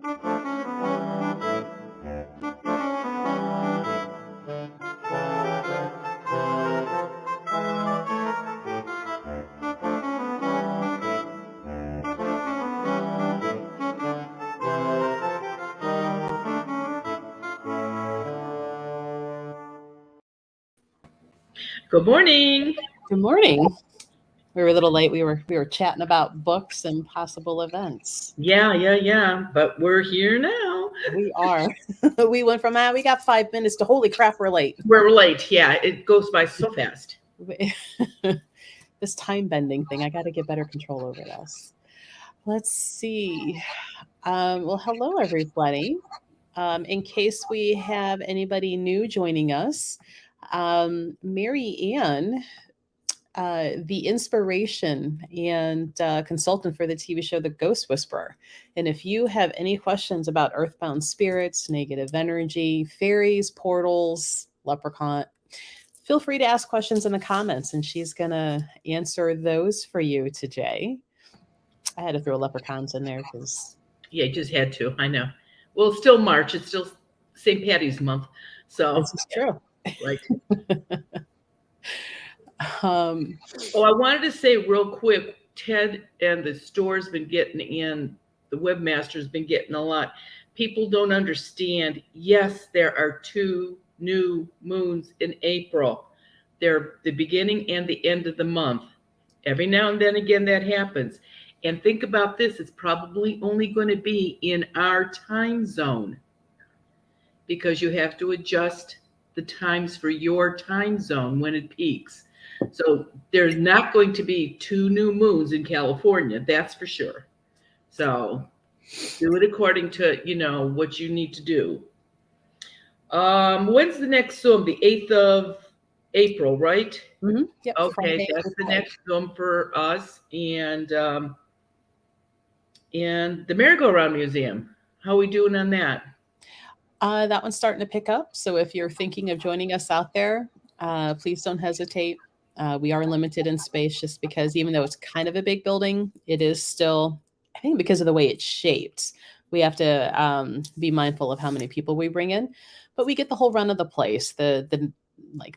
Good morning. Good morning. We were a little late. We were chatting about books and possible events. Yeah. But we're here now. We are. We went from we got 5 minutes to holy crap, we're late. We're late. Yeah, it goes by so fast. This time bending thing, I got to get better control over this. Let's see. Well, hello everybody. In case we have anybody new joining us, Mary Ann, the inspiration and consultant for the TV show The Ghost Whisperer. And if you have any questions about earthbound spirits, negative energy, fairies, portals, leprechaun, feel free to ask questions in the comments, and she's going to answer those for you today. I had to throw leprechauns in there because... Yeah, you just had to. I know. Well, it's still March. It's still St. Patty's month. So this is true. Right. I wanted to say real quick, Ted and the store's been getting in, the webmaster's been getting a lot. People don't understand. Yes, there are 2 new moons in April. They're the beginning and the end of the month. Every now and then again that happens. And think about this, it's probably only going to be in our time zone because you have to adjust the times for your time zone when it peaks. So there's not going to be 2 new moons in California, that's for sure. So do it according to, what you need to do. When's the next Zoom? The 8th of April, right? Mm-hmm. Yep, okay, Friday, that's the next Zoom for us. And the Merry-Go-Round Museum, how are we doing on that? That one's starting to pick up. So if you're thinking of joining us out there, please don't hesitate. We are limited in space just because even though it's kind of a big building, it is still, I think because of the way it's shaped, we have to be mindful of how many people we bring in. But we get the whole run of the place, the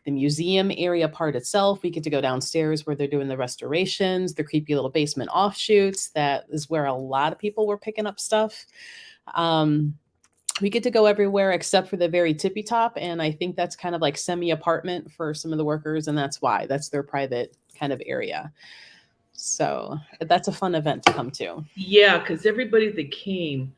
museum area part itself. We get to go downstairs where they're doing the restorations, the creepy little basement offshoots. That is where a lot of people were picking up stuff. We get to go everywhere except for the very tippy top. And I think that's kind of like semi-apartment for some of the workers. And that's why that's their private kind of area. So that's a fun event to come to. Yeah, because everybody that came,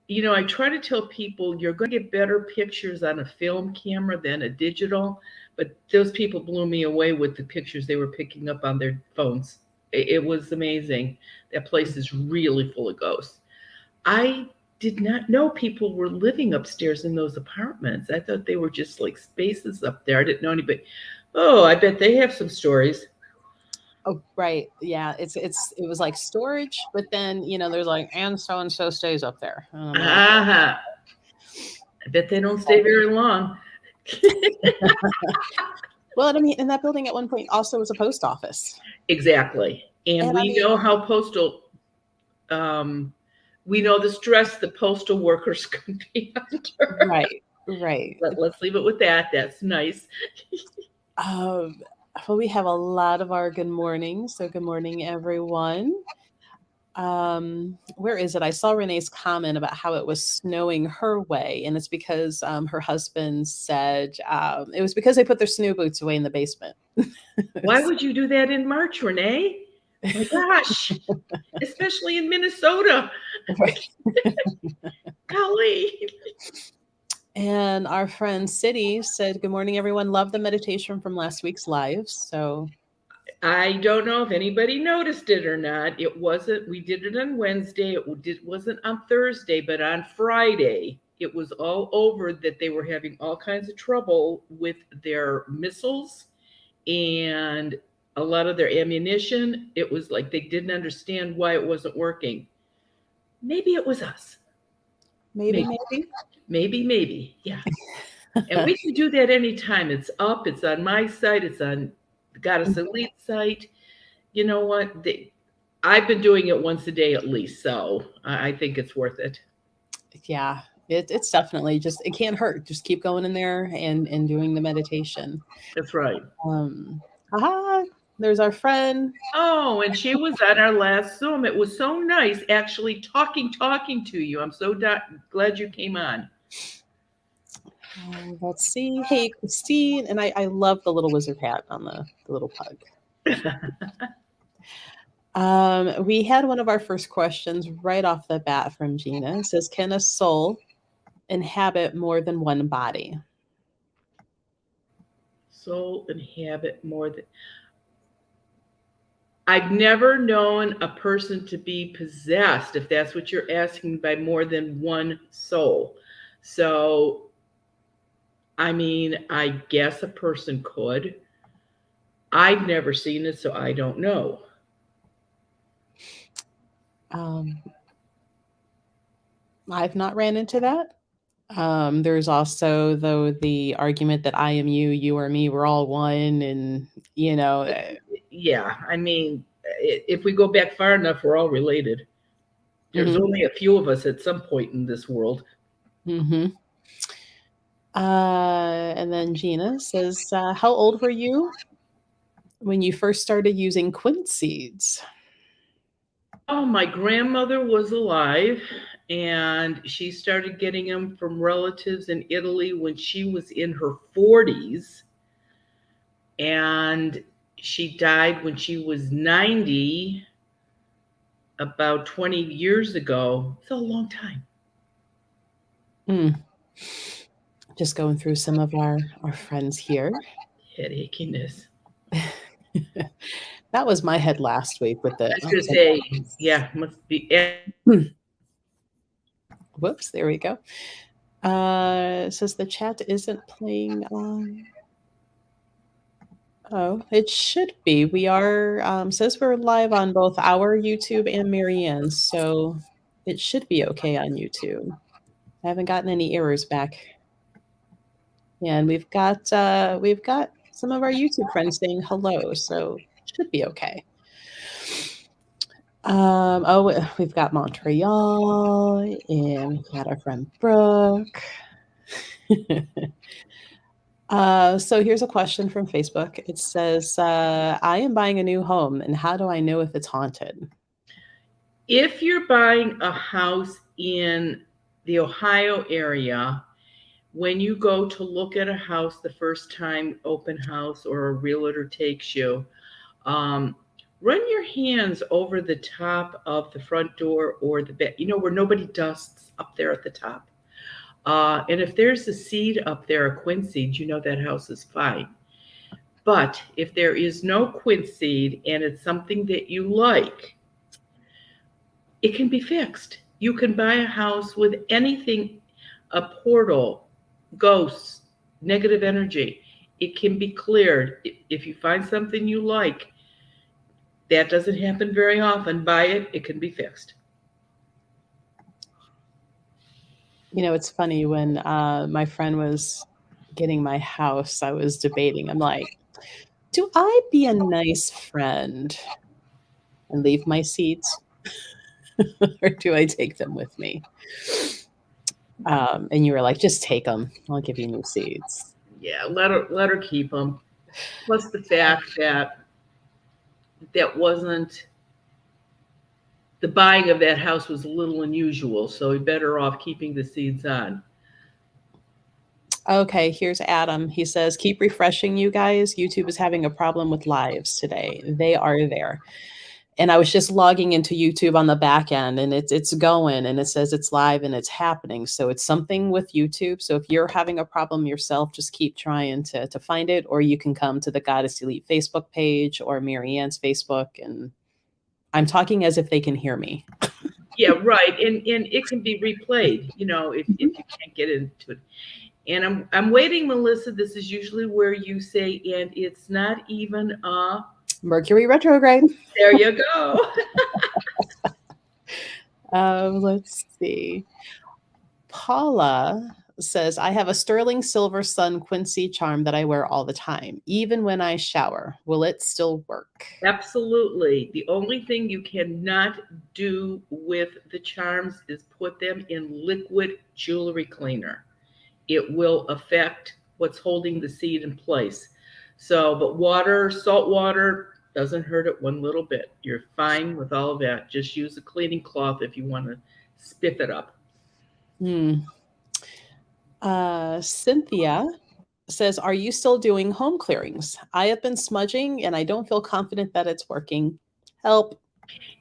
I try to tell people you're going to get better pictures on a film camera than a digital. But those people blew me away with the pictures they were picking up on their phones. It was amazing. That place is really full of ghosts. I did not know people were living upstairs in those apartments. I thought they were just like spaces up there. I didn't know anybody. Oh, I bet they have some stories. Oh, right. Yeah. It was like storage, but then, there's like, and so stays up there. I bet they don't stay very long. Well, I mean, in that building at one point also was a post office. Exactly. And we know how postal, we know the stress the postal workers can be under. Right. Let's leave it with that. That's nice. Well, we have a lot of our good mornings. So good morning, everyone. Where is it? I saw Renee's comment about how it was snowing her way. And it's because her husband said it was because they put their snow boots away in the basement. Why would you do that in March, Renee? Oh my gosh, especially in Minnesota. Golly. And our friend City said, good morning, everyone. Love the meditation from last week's live. So I don't know if anybody noticed it or not. It wasn't, we did it on Wednesday. It wasn't on Thursday, but on Friday, it was all over that they were having all kinds of trouble with their missiles and a lot of their ammunition. It was like they didn't understand why it wasn't working. Maybe it was us. Maybe. Yeah. And we can do that anytime. It's up, it's on my site, it's on the Goddess Elite site. You know what? I've been doing it once a day at least, so I think it's worth it. Yeah, it's definitely just, it can't hurt. Just keep going in there and doing the meditation. That's right. Haha, there's our friend. Oh, and she was on our last Zoom. It was so nice actually talking to you. I'm so glad you came on. Let's see. Hey, Christine. And I love the little wizard hat on the little pug. We had one of our first questions right off the bat from Gina. It says, can a soul inhabit more than one body? Soul inhabit more than. I've never known a person to be possessed, if that's what you're asking, by more than one soul. So, I mean, I guess a person could. I've never seen it, so I don't know. I've not ran into that. There's also, though, the argument that I am you, you are me, we're all one. And, yeah, I mean, if we go back far enough, we're all related. There's only a few of us at some point in this world. And then Gina says, how old were you when you first started using quince seeds? Oh, my grandmother was alive, and she started getting them from relatives in Italy when she was in her 40s. And she died when she was 90, about 20 years ago. It's a long time. Just going through some of our friends here. Head achiness. That was my head last week with the. I was going to say, yeah, must be. Whoops, there we go. It says the chat isn't playing on. Oh, it should be. We are, says we're live on both our YouTube and Marianne's, so it should be okay on YouTube. I haven't gotten any errors back. Yeah, and we've got some of our YouTube friends saying hello, so it should be okay. We've got Montreal, and we've got our friend Brooke. So here's a question from Facebook. It says, I am buying a new home, and how do I know if it's haunted? If you're buying a house in the Ohio area, when you go to look at a house the first time, open house, or a realtor takes you, run your hands over the top of the front door or the back, where nobody dusts up there at the top. And if there's a seed up there, a quince seed, that house is fine. But if there is no quince seed and it's something that you like, it can be fixed. You can buy a house with anything, a portal, ghosts, negative energy. It can be cleared. If you find something you like, that doesn't happen very often, buy it, it can be fixed. It's funny, when my friend was getting my house, I was debating. I'm like, do I be a nice friend and leave my seeds? Or do I take them with me? And you were like, just take them. I'll give you new seeds. Yeah, let her keep them. Plus the fact that wasn't, the buying of that house was a little unusual, so you're better off keeping the seeds on. Okay, here's Adam. He says, keep refreshing, you guys. YouTube is having a problem with lives today. They are there. And I was just logging into YouTube on the back end, and it's going, and it says it's live and it's happening. So it's something with YouTube. So if you're having a problem yourself, just keep trying to find it, or you can come to the Goddess Elite Facebook page or Marianne's Facebook. And I'm talking as if they can hear me. Yeah, right. And it can be replayed, if you can't get into it. And I'm waiting, Melissa. This is usually where you say, and it's not even a Mercury retrograde. There you go. Let's see. Paula says, I have a sterling silver sun Quincy charm that I wear all the time, even when I shower. Will it still work? Absolutely. The only thing you cannot do with the charms is put them in liquid jewelry cleaner. It will affect what's holding the seed in place. So, but water, salt water, doesn't hurt it one little bit. You're fine with all of that. Just use a cleaning cloth if you want to spiff it up. Hmm. Cynthia says, are you still doing home clearings? I have been smudging and I don't feel confident that it's working. Help.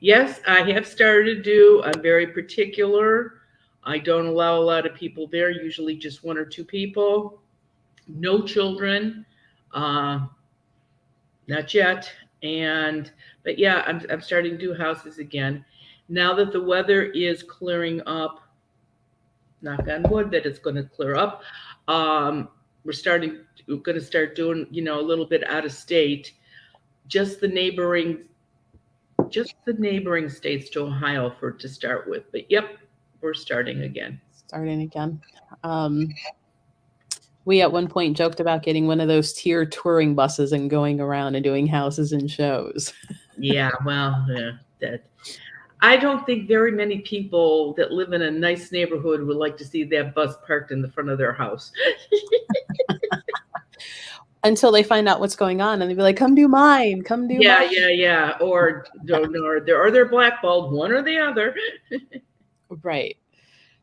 Yes, I have started to do. I'm very particular. I don't allow a lot of people there, usually just one or two people. No children, uh, not yet. And but yeah, I'm starting to do houses again. Now that the weather is clearing up, knock on wood that it's going to clear up. Um, we're going to start doing, a little bit out of state, just the neighboring, just the neighboring states to Ohio for to start with. But yep, we're starting again. Starting again. We at one point joked about getting one of those tier touring buses and going around and doing houses and shows. Yeah, well, that I don't think very many people that live in a nice neighborhood would like to see that bus parked in the front of their house. Until they find out what's going on and they'd be like, come do mine, come do Yeah, mine. yeah. Or don't know, or they're blackballed, one or the other. Right.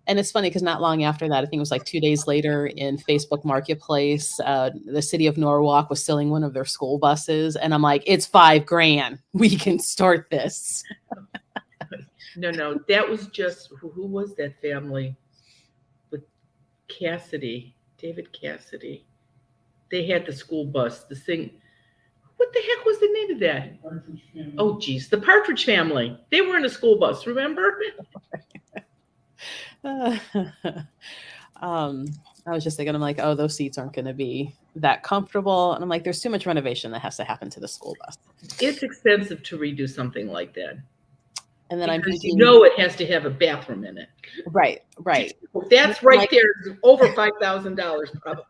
And it's funny because not long after that, I think it was like 2 days later in Facebook Marketplace, the city of Norwalk was selling one of their school buses. And I'm like, it's $5,000. We can start this. No, that was just who was that family with Cassidy, David Cassidy. They had the school bus, the thing. What the heck was the name of that? Oh, geez, the Partridge Family. They were in a school bus, remember? I was just thinking, I'm like, oh, those seats aren't going to be that comfortable. And I'm like, there's too much renovation that has to happen to the school bus. It's expensive to redo something like that. And then because it has to have a bathroom in it. Right. That's right there, over $5,000 probably.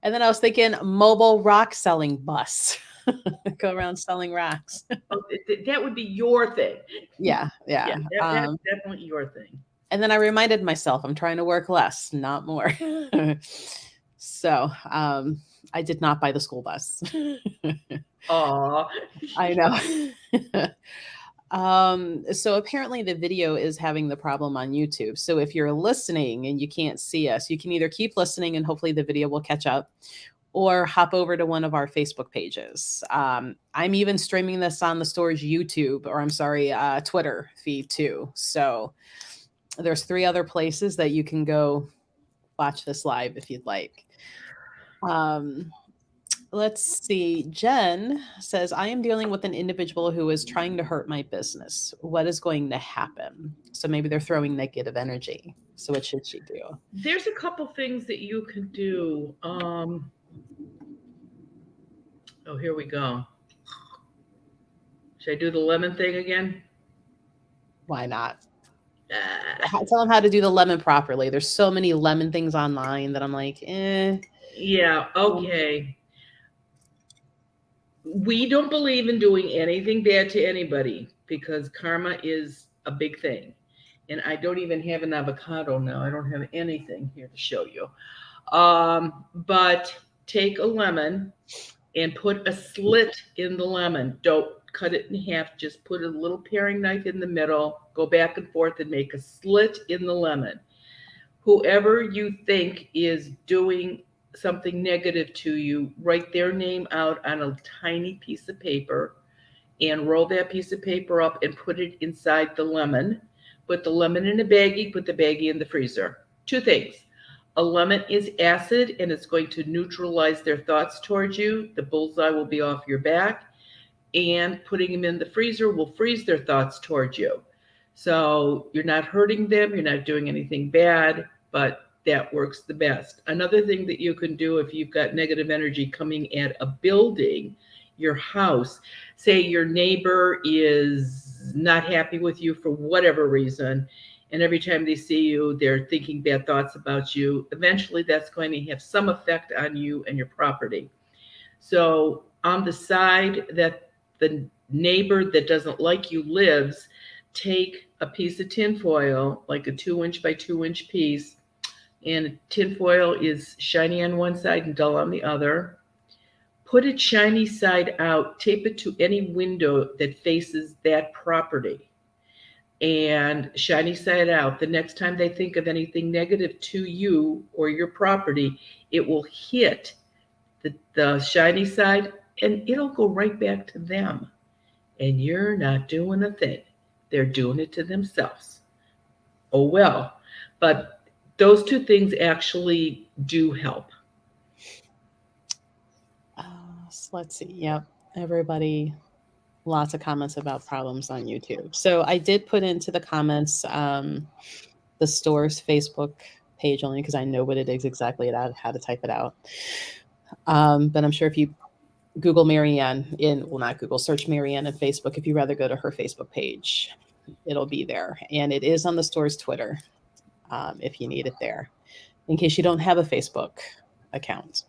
And then I was thinking mobile rock selling bus. Go around selling rocks. That would be your thing. Yeah. That's definitely your thing. And then I reminded myself, I'm trying to work less, not more. So I did not buy the school bus. Aw. I know. So apparently the video is having the problem on YouTube. So if you're listening and you can't see us, you can either keep listening and hopefully the video will catch up, or hop over to one of our Facebook pages. I'm even streaming this on the store's YouTube, or Twitter feed too. So there's 3 other places that you can go watch this live if you'd like. Let's see. Jen says, I am dealing with an individual who is trying to hurt my business. What is going to happen? So maybe they're throwing negative energy. So what should she do? There's a couple things that you can do. Oh, here we go. Should I do the lemon thing again? Why not? Tell them how to do the lemon properly. There's so many lemon things online that I'm like, Yeah, okay. We don't believe in doing anything bad to anybody because karma is a big thing. And I don't even have an avocado now. I don't have anything here to show you. But take a lemon and put a slit in the lemon. Don't cut it in half. Just put a little paring knife in the middle, go back and forth and make a slit in the lemon. Whoever you think is doing something negative to you, write their name out on a tiny piece of paper and roll that piece of paper up and put it inside the lemon. Put the lemon in a baggie, put the baggie in the freezer. 2 things. A lemon is acid and it's going to neutralize their thoughts towards you. The bullseye will be off your back. And putting them in the freezer will freeze their thoughts towards you. So you're not hurting them, you're not doing anything bad, but that works the best. Another thing that you can do if you've got negative energy coming at a building, your house, say your neighbor is not happy with you for whatever reason, And every time they see you, they're thinking bad thoughts about you. Eventually, that's going to have some effect on you and your property. So, on the side that the neighbor that doesn't like you lives, take a piece of tinfoil, like a 2 inch by 2 inch piece, and tinfoil is shiny on one side and dull on the other. Put it shiny side out, tape it to any window that faces that property, and shiny side out. The next time they think of anything negative to you or your property, it will hit the shiny side and it'll go right back to them. And you're not doing a thing. They're doing it to themselves. Oh well. But those two things actually do help. So let's see. Yep. Everybody, lots of comments about problems on YouTube. So I did put into the comments the store's Facebook page only because I know what it is exactly and how to type it out. But I'm sure if you Google Marianne not Google, search Marianne in Facebook. If you rather go to her Facebook page, it'll be there. And it is on the store's Twitter if you need it there, in case you don't have a Facebook account.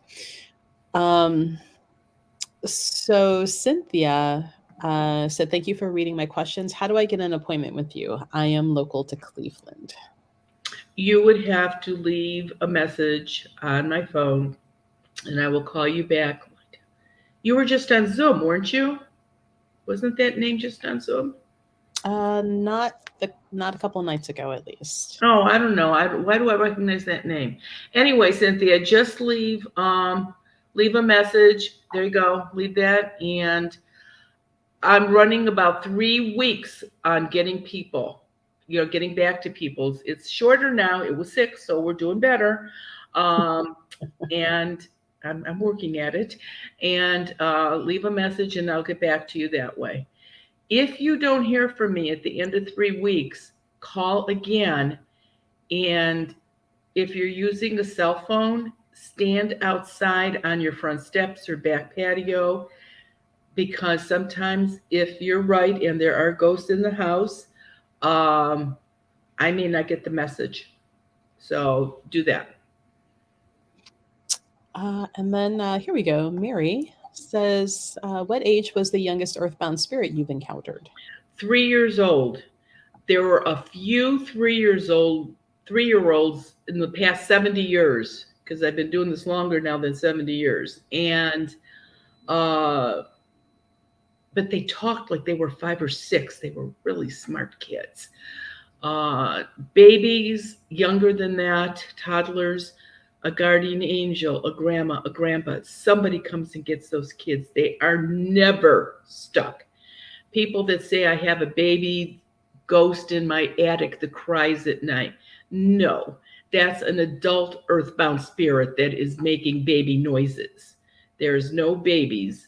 So Cynthia said, thank you for reading my questions. How do I get an appointment with you? I am local to Cleveland. You would have to leave a message on my phone and I will call you back. You were just on Zoom, weren't you? Wasn't that name just on Zoom? Not a couple of nights ago, at least. Oh, I don't know. Why do I recognize that name? Anyway, Cynthia, just leave a message. There you go. Leave that. And I'm running about 3 weeks on getting getting back to people. It's shorter now. It was 6, so we're doing better. And I'm working at it. And leave a message and I'll get back to you that way. If you don't hear from me at the end of 3 weeks, call again. And if you're using a cell phone, stand outside on your front steps or back patio, because sometimes if you're right and there are ghosts in the house, I may not get the message. So do that. And then here we go. Mary says, what age was the youngest earthbound spirit you've encountered? 3 years old. There were a few 3-year-olds in the past 70 years, because I've been doing this longer now than 70 years. And, but they talked like they were 5 or 6. They were really smart kids. Babies younger than that, toddlers, a guardian angel, a grandma, a grandpa. Somebody comes and gets those kids. They are never stuck. People that say, I have a baby ghost in my attic that cries at night. No, that's an adult earthbound spirit that is making baby noises. There's no babies.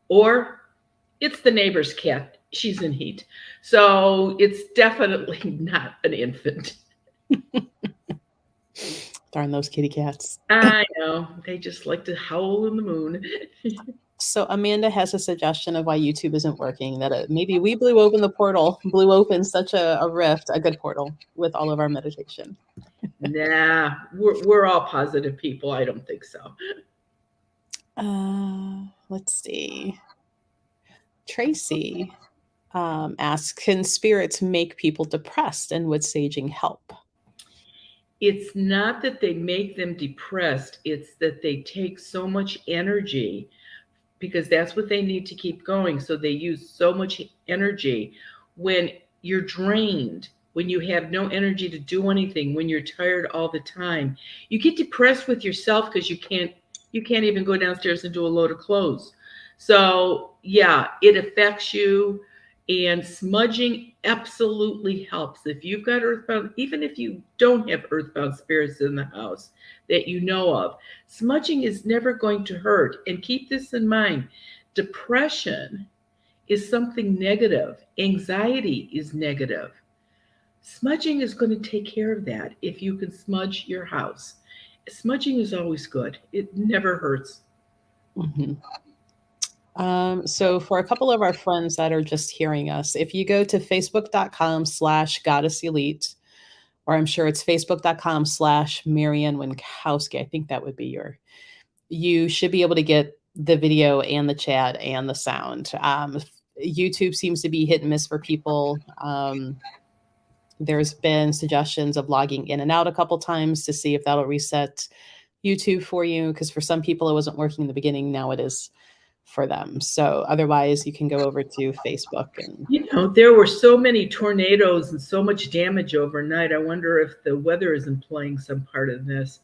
Or it's the neighbor's cat. She's in heat. So it's definitely not an infant. Darn those kitty cats. I know. They just like to howl in the moon. So Amanda has a suggestion of why YouTube isn't working, that maybe we blew open such a rift, a good portal with all of our meditation. Nah, we're all positive people. I don't think so. Let's see. Tracy asks, can spirits make people depressed, and would saging help? It's not that they make them depressed. It's that they take so much energy, because that's what they need to keep going. So they use so much energy. When you're drained, when you have no energy to do anything, when you're tired all the time, you get depressed with yourself because you can't even go downstairs and do a load of clothes. So yeah, it affects you. And smudging absolutely helps. If you've got earthbound, even if you don't have earthbound spirits in the house that you know of, smudging is never going to hurt. And keep this in mind. Depression is something negative. Anxiety is negative. Smudging is going to take care of that if you can smudge your house. Smudging is always good. It never hurts. Mm-hmm. So for a couple of our friends that are just hearing us, if you go to facebook.com/goddesselite, or I'm sure it's facebook.com/Marianne Winkowski. I think that would be you should be able to get the video and the chat and the sound. YouTube seems to be hit and miss for people. There's been suggestions of logging in and out a couple times to see if that'll reset YouTube for you, because for some people it wasn't working in the beginning. Now it is for them. So otherwise you can go over to Facebook. And there were so many tornadoes and so much damage overnight. I wonder if the weather isn't playing some part of this.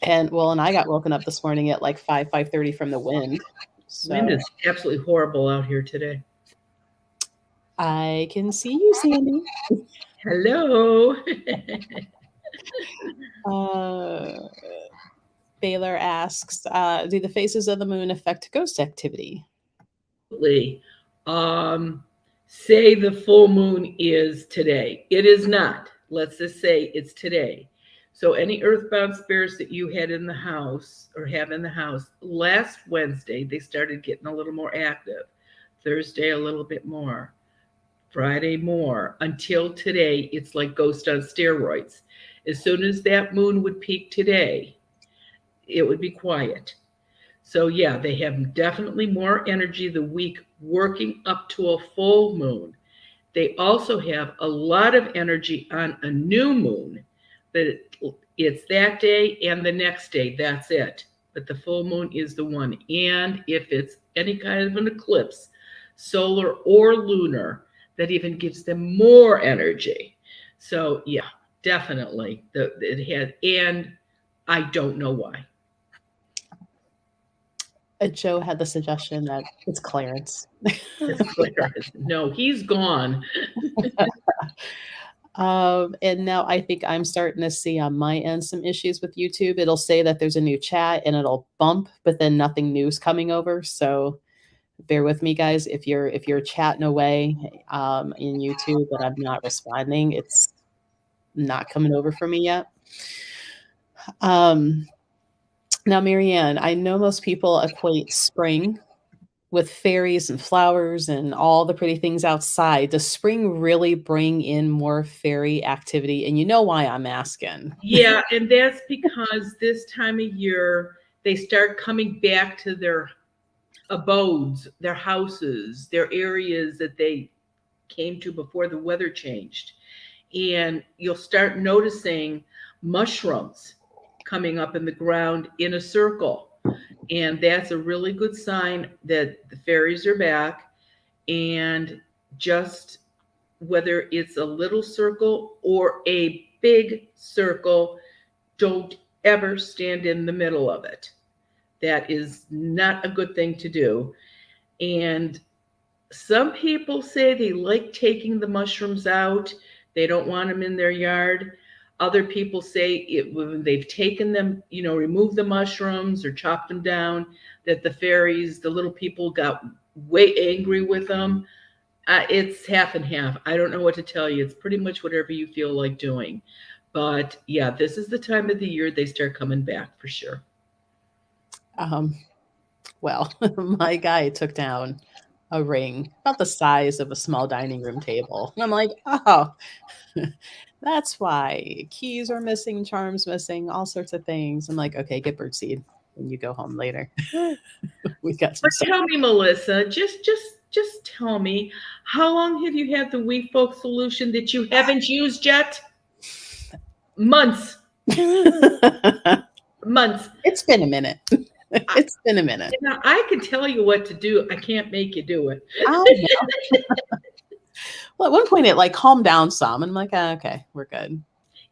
And I got woken up this morning at like 5:30 from the wind. So wind is absolutely horrible out here today. I can see you, Sandy. Hello. Baylor asks, do the phases of the moon affect ghost activity? Absolutely. Say the full moon is today. It is not. Let's just say it's today. So any earthbound spirits that you had in the house or have in the house, last Wednesday, they started getting a little more active. Thursday, a little bit more. Friday, more. Until today, it's like ghost on steroids. As soon as that moon would peak today, it would be quiet. So yeah, they have definitely more energy the week working up to a full moon. They also have a lot of energy on a new moon, but it's that day and the next day, that's it. But the full moon is the one. And if it's any kind of an eclipse, solar or lunar, that even gives them more energy. So yeah, definitely it had, and I don't know why. Joe had the suggestion that it's Clarence. It's Clarence. No, he's gone. And now I think I'm starting to see on my end some issues with YouTube. It'll say that there's a new chat and it'll bump, but then nothing new's coming over. So bear with me, guys. If you're chatting away in YouTube but I'm not responding, it's not coming over for me yet. Now, Marianne, I know most people equate spring with fairies and flowers and all the pretty things outside. Does spring really bring in more fairy activity? And you know why I'm asking. Yeah, and that's because this time of year, they start coming back to their abodes, their houses, their areas that they came to before the weather changed. And you'll start noticing mushrooms coming up in the ground in a circle. And that's a really good sign that the fairies are back. And just whether it's a little circle or a big circle, don't ever stand in the middle of it. That is not a good thing to do. And some people say they like taking the mushrooms out. They don't want them in their yard. Other people say when they've taken them, removed the mushrooms or chopped them down, that the fairies, the little people, got way angry with them. It's half and half. I don't know what to tell you. It's pretty much whatever you feel like doing. But yeah, this is the time of the year they start coming back for sure. Well, my guy took down a ring about the size of a small dining room table. And I'm like, oh, that's why keys are missing, charms missing, all sorts of things. I'm like, okay, get birdseed and you go home later. We got some. But tell me, Melissa, just tell me, how long have you had the We Folk solution that you haven't used yet? Months. Months. It's been a minute. It's been a minute. Now, I can tell you what to do. I can't make you do it. I know. Well, at one point it like calmed down some. And I'm like, okay, we're good.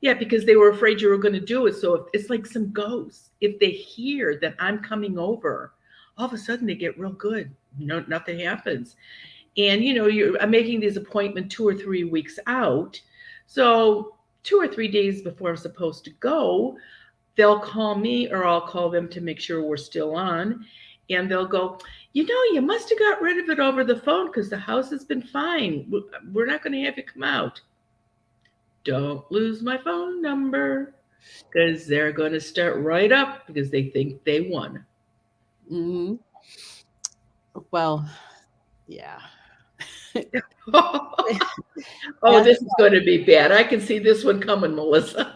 Yeah, because they were afraid you were going to do it. So it's like some ghosts. If they hear that I'm coming over, all of a sudden they get real good. Nothing happens. And, I'm making these appointments 2 or 3 weeks out. So 2 or 3 days before I'm supposed to go, they'll call me or I'll call them to make sure we're still on. And they'll go, you must have got rid of it over the phone because the house has been fine. We're not going to have you come out. Don't lose my phone number because they're going to start right up because they think they won. Mm-hmm. Well, yeah. Oh, After this is going to be bad. I can see this one coming, Melissa.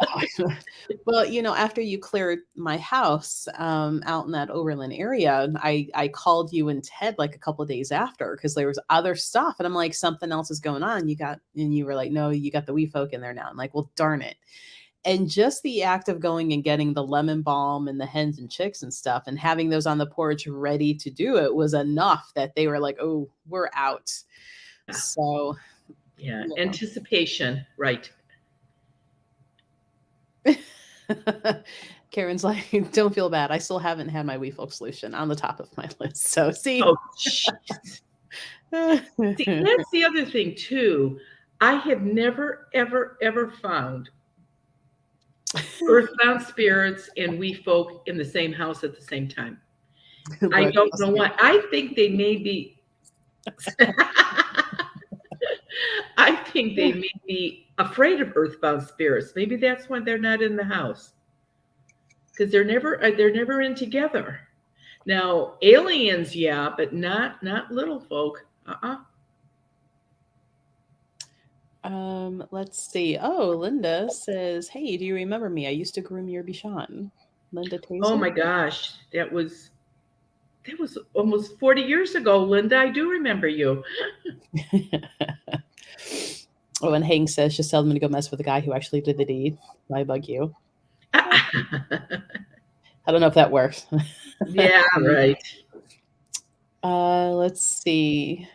Well, after you cleared my house out in that Overland area, I called you and Ted like a couple of days after because there was other stuff, and I'm like, something else is going on. And you were like, no, you got the wee folk in there now. I'm like, well, darn it. And just the act of going and getting the lemon balm and the hens and chicks and stuff and having those on the porch ready to do it was enough that they were like, oh, we're out. Yeah. So, yeah, anticipation, right. Karen's like, don't feel bad. I still haven't had my wee folk solution on the top of my list. So, see. Oh, see, that's the other thing, too. I have never, ever, ever found earthbound spirits and wee folk in the same house at the same time. I don't know why. I think they may be. I think they may be afraid of earthbound spirits. Maybe that's why they're not in the house, because they're never in together. Now aliens, yeah, but not little folk. Let's see. Oh, Linda says, hey, do you remember me? I used to groom your Bichon. Linda Taser. Oh my gosh, that was almost 40 years ago, Linda. I do remember you. Oh, and Hank says, just tell them to go mess with the guy who actually did the deed. Why bug you? I don't know if that works. Yeah, right. Let's see.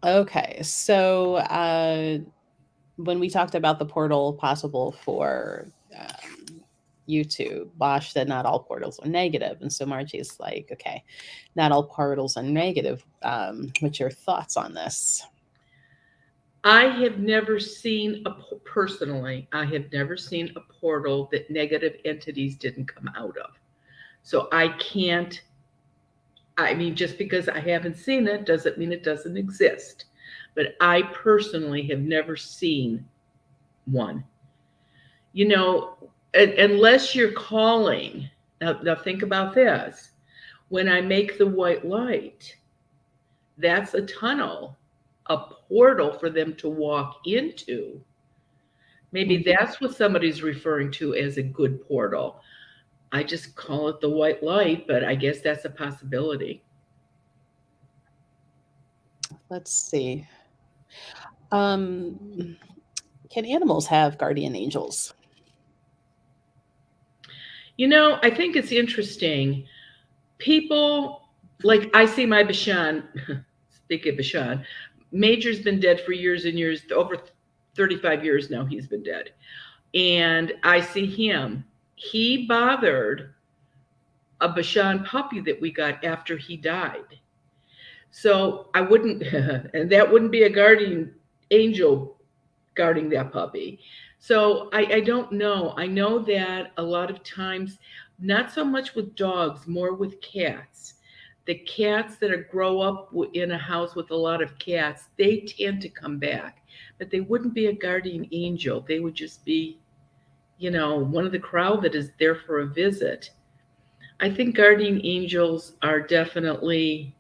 Okay, so when we talked about the portal possible for YouTube, Bosch said not all portals are negative. And so Margie's like, okay, not all portals are negative. What's your thoughts on this? I have never seen personally, I have never seen a portal that negative entities didn't come out of. So I can't, I mean, just because I haven't seen it doesn't mean it doesn't exist. But I personally have never seen one. Unless you're calling, now think about this. When I make the white light, that's a tunnel, a portal for them to walk into. Maybe that's what somebody's referring to as a good portal. I just call it the white light, but I guess that's a possibility. Let's see. Can animals have guardian angels? I think it's interesting. People, like I see my Bashan, speaking of Bashan, Major's been dead for years and years, over 35 years now he's been dead. And I see him. He bothered a Bashan puppy that we got after he died. So I wouldn't, and that wouldn't be a guardian angel guarding that puppy. So I don't know. I know that a lot of times, not so much with dogs, more with cats. The cats that grow up in a house with a lot of cats, they tend to come back. But they wouldn't be a guardian angel. They would just be, one of the crowd that is there for a visit. I think guardian angels are definitely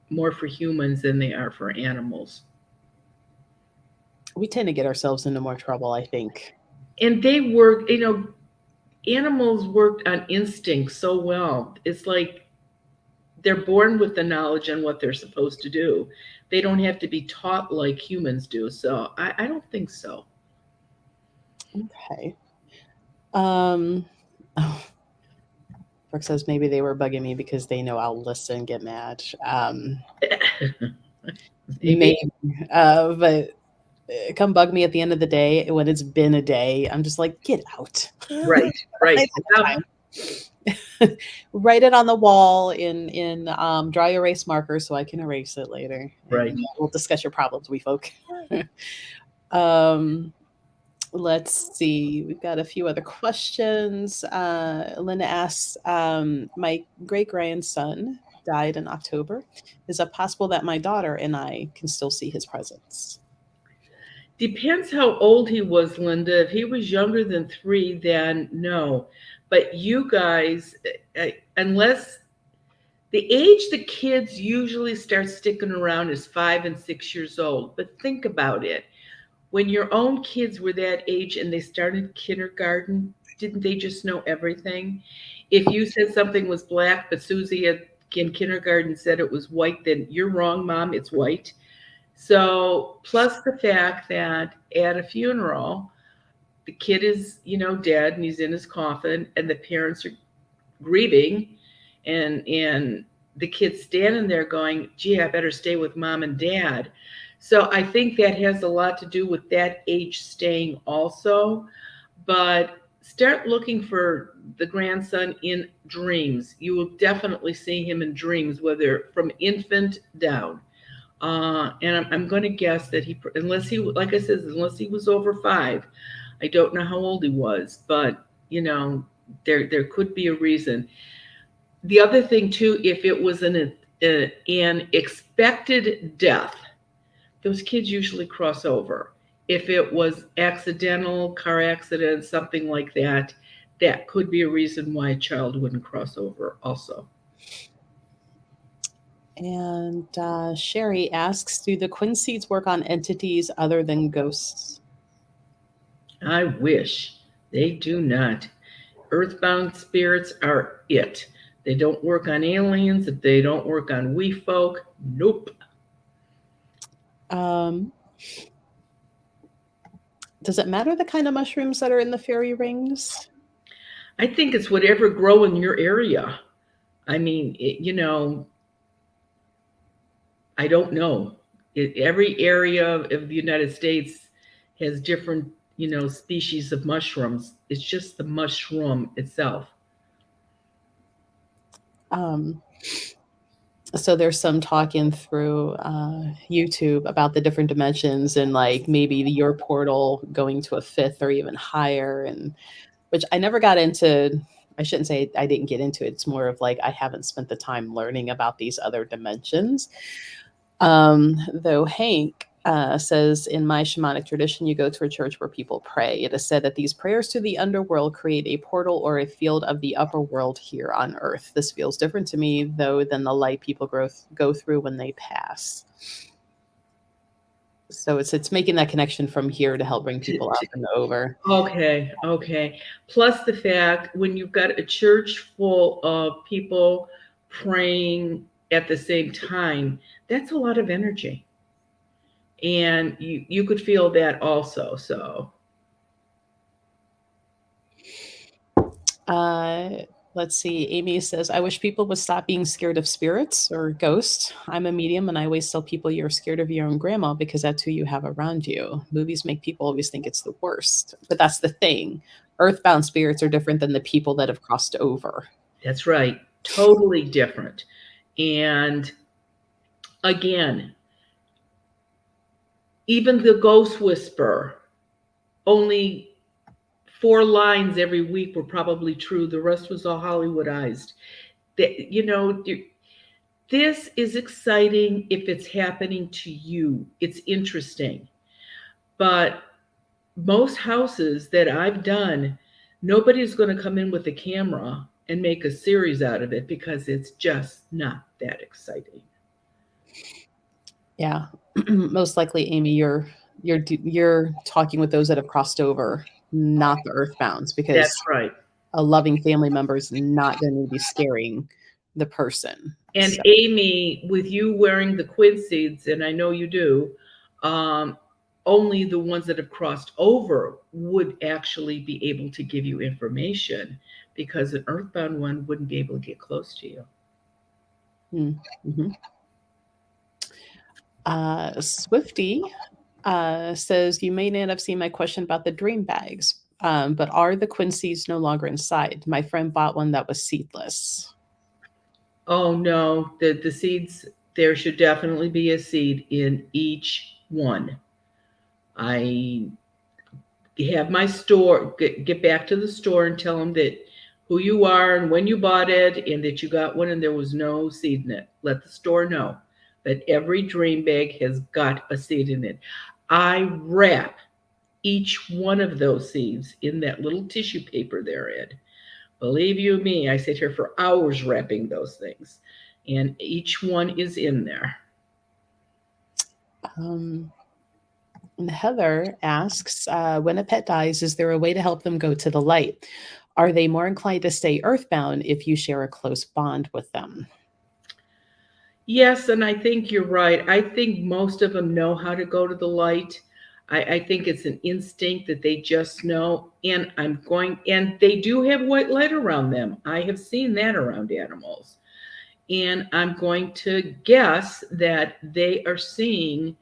more for humans than they are for animals. We tend to get ourselves into more trouble, I think. And they work, animals worked on instinct so well. It's like they're born with the knowledge on what they're supposed to do. They don't have to be taught like humans do. So I don't think so. Okay. Oh, Brooke says maybe they were bugging me because they know I'll listen and get mad. Maybe. But come bug me at the end of the day when it's been a day. I'm just like, get out. Right. Write it on the wall in dry erase marker so I can erase it later. Right. And we'll discuss your problems, we folk. Let's see. We've got a few other questions. Linda asks, my great-grandson died in October. Is it possible that my daughter and I can still see his presence? Depends how old he was, Linda. If he was younger than 3, then no. But you guys, unless the age the kids usually start sticking around is 5 and 6 years old. But think about it. When your own kids were that age and they started kindergarten, didn't they just know everything? If you said something was black, but Susie in kindergarten said it was white, then you're wrong, Mom, it's white. So, plus the fact that at a funeral, the kid is, dead and he's in his coffin, and the parents are grieving, and the kid's standing there going, gee, I better stay with Mom and Dad. So I think that has a lot to do with that age staying also. But start looking for the grandson in dreams. You will definitely see him in dreams, whether from infant down. And I'm going to guess that unless he, like I said, unless he was over 5, I don't know how old he was, but there could be a reason. The other thing too, if it was an expected death, those kids usually cross over. If it was accidental, car accident, something like that, that could be a reason why a child wouldn't cross over also. And Sherry asks, do the Quinn seeds work on entities other than ghosts? I wish. They do not. Earthbound spirits are it. They don't work on aliens. They don't work on we folk. Nope. Does it matter the kind of mushrooms that are in the fairy rings? I think it's whatever grow in your area. I mean, I don't know. Every area of the United States has different, species of mushrooms. It's just the mushroom itself. So there's some talking through YouTube about the different dimensions and like maybe your portal going to a 5th or even higher, and which I never got into. I shouldn't say I didn't get into it. It's more of like I haven't spent the time learning about these other dimensions. Though Hank says, in my shamanic tradition, you go to a church where people pray. It is said that these prayers to the underworld create a portal or a field of the upper world here on Earth. This feels different to me, though, than the light people go through when they pass. So it's making that connection from here to help bring people up and over. Okay. Plus the fact when you've got a church full of people praying at the same time, that's a lot of energy. And you could feel that also. So let's see. Amy says, I wish people would stop being scared of spirits or ghosts. I'm a medium and I always tell people you're scared of your own grandma because that's who you have around you. Movies make people always think it's the worst. But that's the thing. Earthbound spirits are different than the people that have crossed over. That's right. Totally different. And again, even the ghost whisperer, only 4 lines every week were probably true. The rest was all Hollywoodized. This is exciting if it's happening to you. It's interesting. But most houses that I've done, nobody's going to come in with a camera and make a series out of it because it's just not that exciting. Yeah. Most likely, Amy, you're talking with those that have crossed over, not the earthbounds, because that's right. A loving family member is not going to be scaring the person. And so. Amy, with you wearing the Quinn seeds, and I know you do, only the ones that have crossed over would actually be able to give you information, because an earthbound one wouldn't be able to get close to you. Mm-hmm. Swifty says, you may not have seen my question about the dream bags, but are the Quinn seeds no longer inside? My friend bought one that was seedless. Oh, no. The seeds, there should definitely be a seed in each one. I have my store, get back to the store and tell them that who you are and when you bought it and that you got one and there was no seed in it. Let the store know that every dream bag has got a seed in it. I wrap each one of those seeds in that little tissue paper they're in. Believe you me, I sit here for hours wrapping those things, and each one is in there. Heather asks, when a pet dies, is there a way to help them go to the light? Are they more inclined to stay earthbound if you share a close bond with them? Yes, and I think you're right. I think most of them know how to go to the light. I think it's an instinct that they just know. And they do have white light around them. I have seen that around animals. And I'm going to guess that they are seeing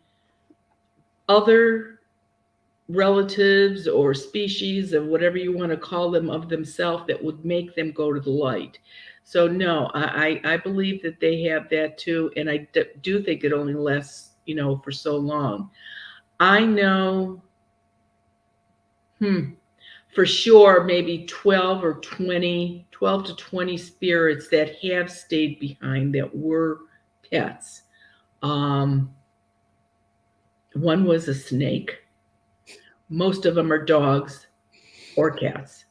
other relatives or species of whatever you want to call them of themselves that would make them go to the light. So no, I believe that they have that too, and I do think it only lasts, for so long. I know, for sure, maybe 12 to 20 spirits that have stayed behind that were pets. Um, One was a snake. Most of them are dogs or cats.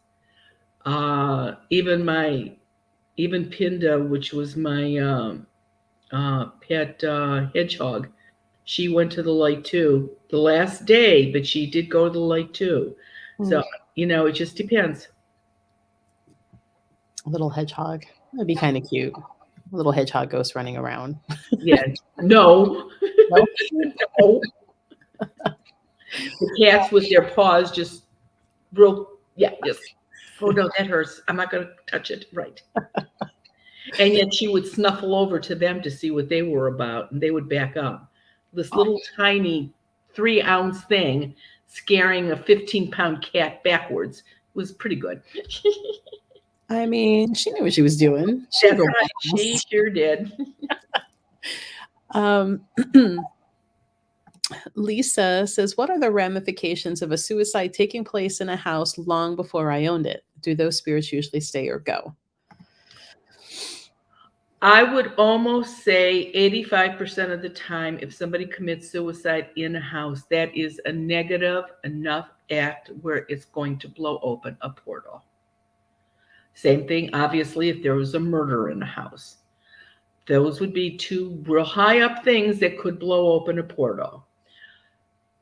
Even Pinda, which was my pet hedgehog, she went to the light too. The last day, but she did go to the light too. So it just depends. A little hedgehog. That'd be kind of cute. A little hedgehog ghost running around. Yeah. No. No? No. The cats with their paws just real. Yeah. Just. Oh no, that hurts. I'm not going to touch it. Right. And yet she would snuffle over to them to see what they were about, and they would back up. This little tiny 3-ounce thing scaring a 15-pound cat backwards was pretty good. I mean, she knew what she was doing. That's right. She sure did. Lisa says, what are the ramifications of a suicide taking place in a house long before I owned it? Do those spirits usually stay or go? I would almost say 85% of the time, if somebody commits suicide in a house, that is a negative enough act where it's going to blow open a portal. Same thing, obviously, if there was a murder in a house. Those would be two real high up things that could blow open a portal.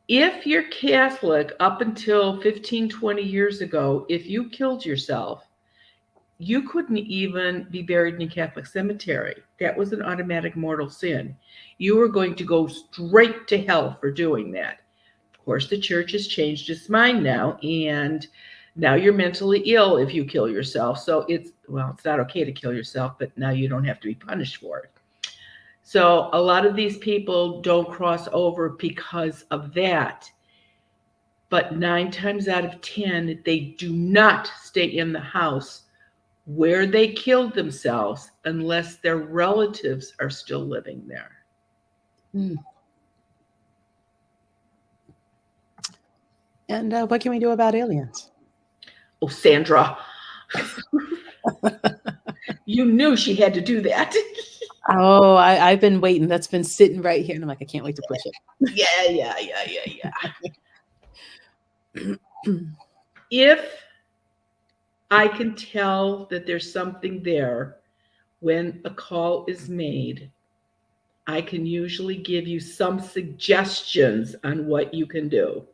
If you're Catholic, up until 15, 20 years ago, if you killed yourself, you couldn't even be buried in a Catholic cemetery. That was an automatic mortal sin. You were going to go straight to hell for doing that. Of course, the church has changed its mind now, and now you're mentally ill if you kill yourself. So it's not okay to kill yourself, but now you don't have to be punished for it. So a lot of these people don't cross over because of that. But 9 times out of 10, they do not stay in the house where they killed themselves unless their relatives are still living there. And what can we do about aliens? Oh, Sandra. You knew she had to do that. Oh, I've been waiting. That's been sitting right here. And I'm like, I can't wait to push it. Yeah. If I can tell that there's something there when a call is made, I can usually give you some suggestions on what you can do.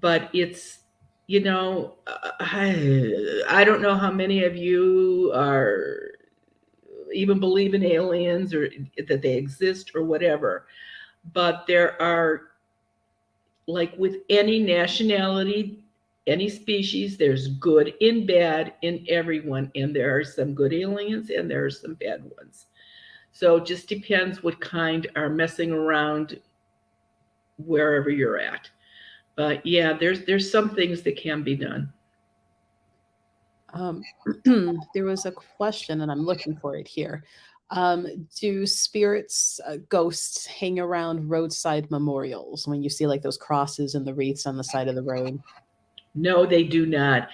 But it's, I don't know how many of you are even believe in aliens or that they exist or whatever. But there are, like with any nationality, any species, there's good and bad in everyone. And there are some good aliens and there are some bad ones. So it just depends what kind are messing around wherever you're at. But yeah, there's some things that can be done. There was a question, and I'm looking for it here. Do spirits, ghosts, hang around roadside memorials when you see like those crosses and the wreaths on the side of the road? No, they do not.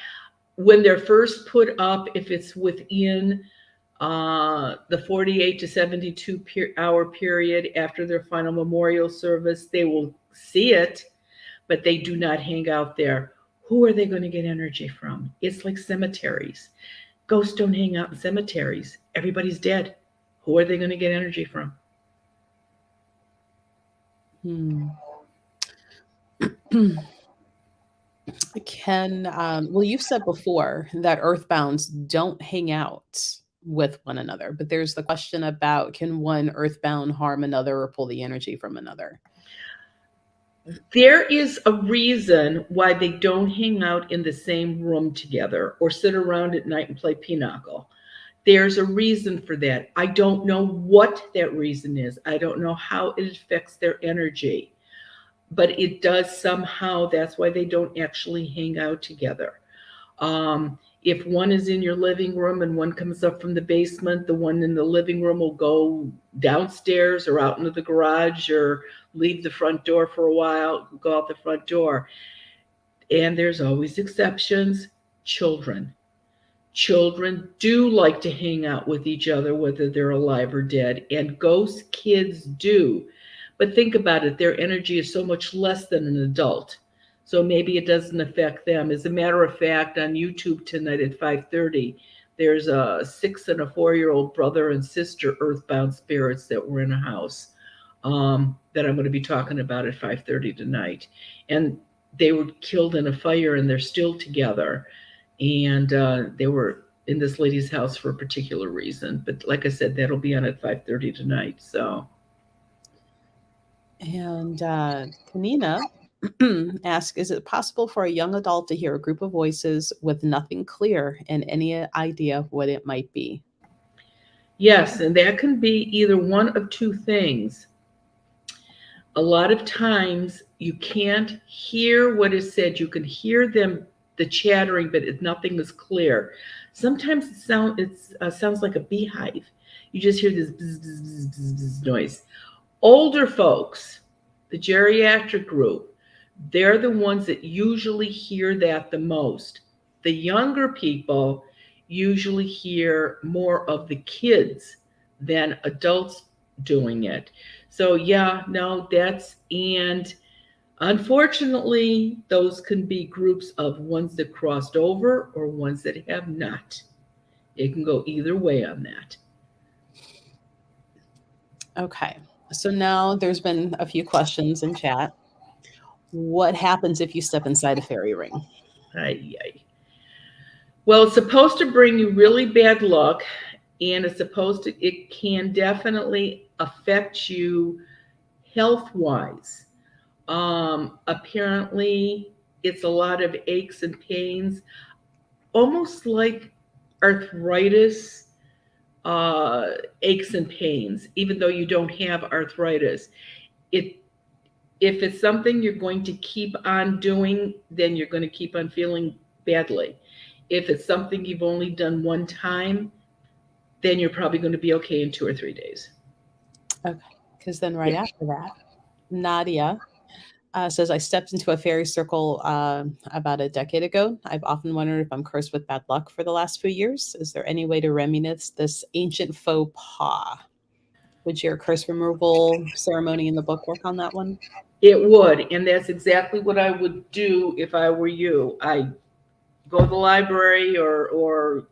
When they're first put up, if it's within the 48 to 72 hour period after their final memorial service, they will see it, but they do not hang out there. who are they going to get energy from? It's like cemeteries. Ghosts don't hang out in cemeteries. Everybody's dead. Who are they going to get energy from? Hmm. Well, you've said before that earthbounds don't hang out with one another, but there's the question about, can one earthbound harm another or pull the energy from another? There is a reason why they don't hang out in the same room together or sit around at night and play pinochle. There's a reason for that. I don't know what that reason is. I don't know how it affects their energy, but it does somehow. That's why they don't actually hang out together. If one is in your living room and one comes up from the basement, the one in the living room will go downstairs or out into the garage or leave the front door for a while, go out the front door. And there's always exceptions. Children. Children do like to hang out with each other, whether they're alive or dead, and ghost kids do. But think about it, their energy is so much less than an adult. So maybe it doesn't affect them. As a matter of fact, on YouTube tonight at 5:30, there's a 6 and a 4-year-old brother and sister earthbound spirits that were in a house that I'm going to be talking about at 5:30 tonight. And they were killed in a fire and they're still together. And they were in this lady's house for a particular reason. But like I said, that'll be on at 5:30 tonight. So And Kanina asks, is it possible for a young adult to hear a group of voices with nothing clear and any idea of what it might be? yes, and that can be either one of two things. A lot of times you can't hear what is said. You can hear them, the chattering, but nothing is clear. Sometimes it sounds like a beehive. You just hear this bzz, bzz, bzz, bzz, bzz noise. Older folks, the geriatric group, they're the ones that usually hear that the most. The younger people usually hear more of the kids than adults doing it. So yeah, no, and unfortunately, those can be groups of ones that crossed over or ones that have not. It can go either way on that. Okay. So now there's been a few questions in chat. What happens if you step inside a fairy ring? Ay, ay. Well, it's supposed to bring you really bad luck, and it can definitely affect you health wise. Apparently, it's a lot of aches and pains, almost like arthritis, aches and pains, even though you don't have arthritis. It if it's something you're going to keep on doing, then you're going to keep on feeling badly. If it's something you've only done one time, then you're probably going to be okay in 2 or 3 days. Okay. Because then right Yeah. after that, Nadia says, I stepped into a fairy circle about a decade ago. I've often wondered if I'm cursed with bad luck for the last few years. Is there any way to reminisce this ancient faux pas? Would your curse removal ceremony in the book work on that one? It would, and that's exactly what I would do if I were you. I go to the library or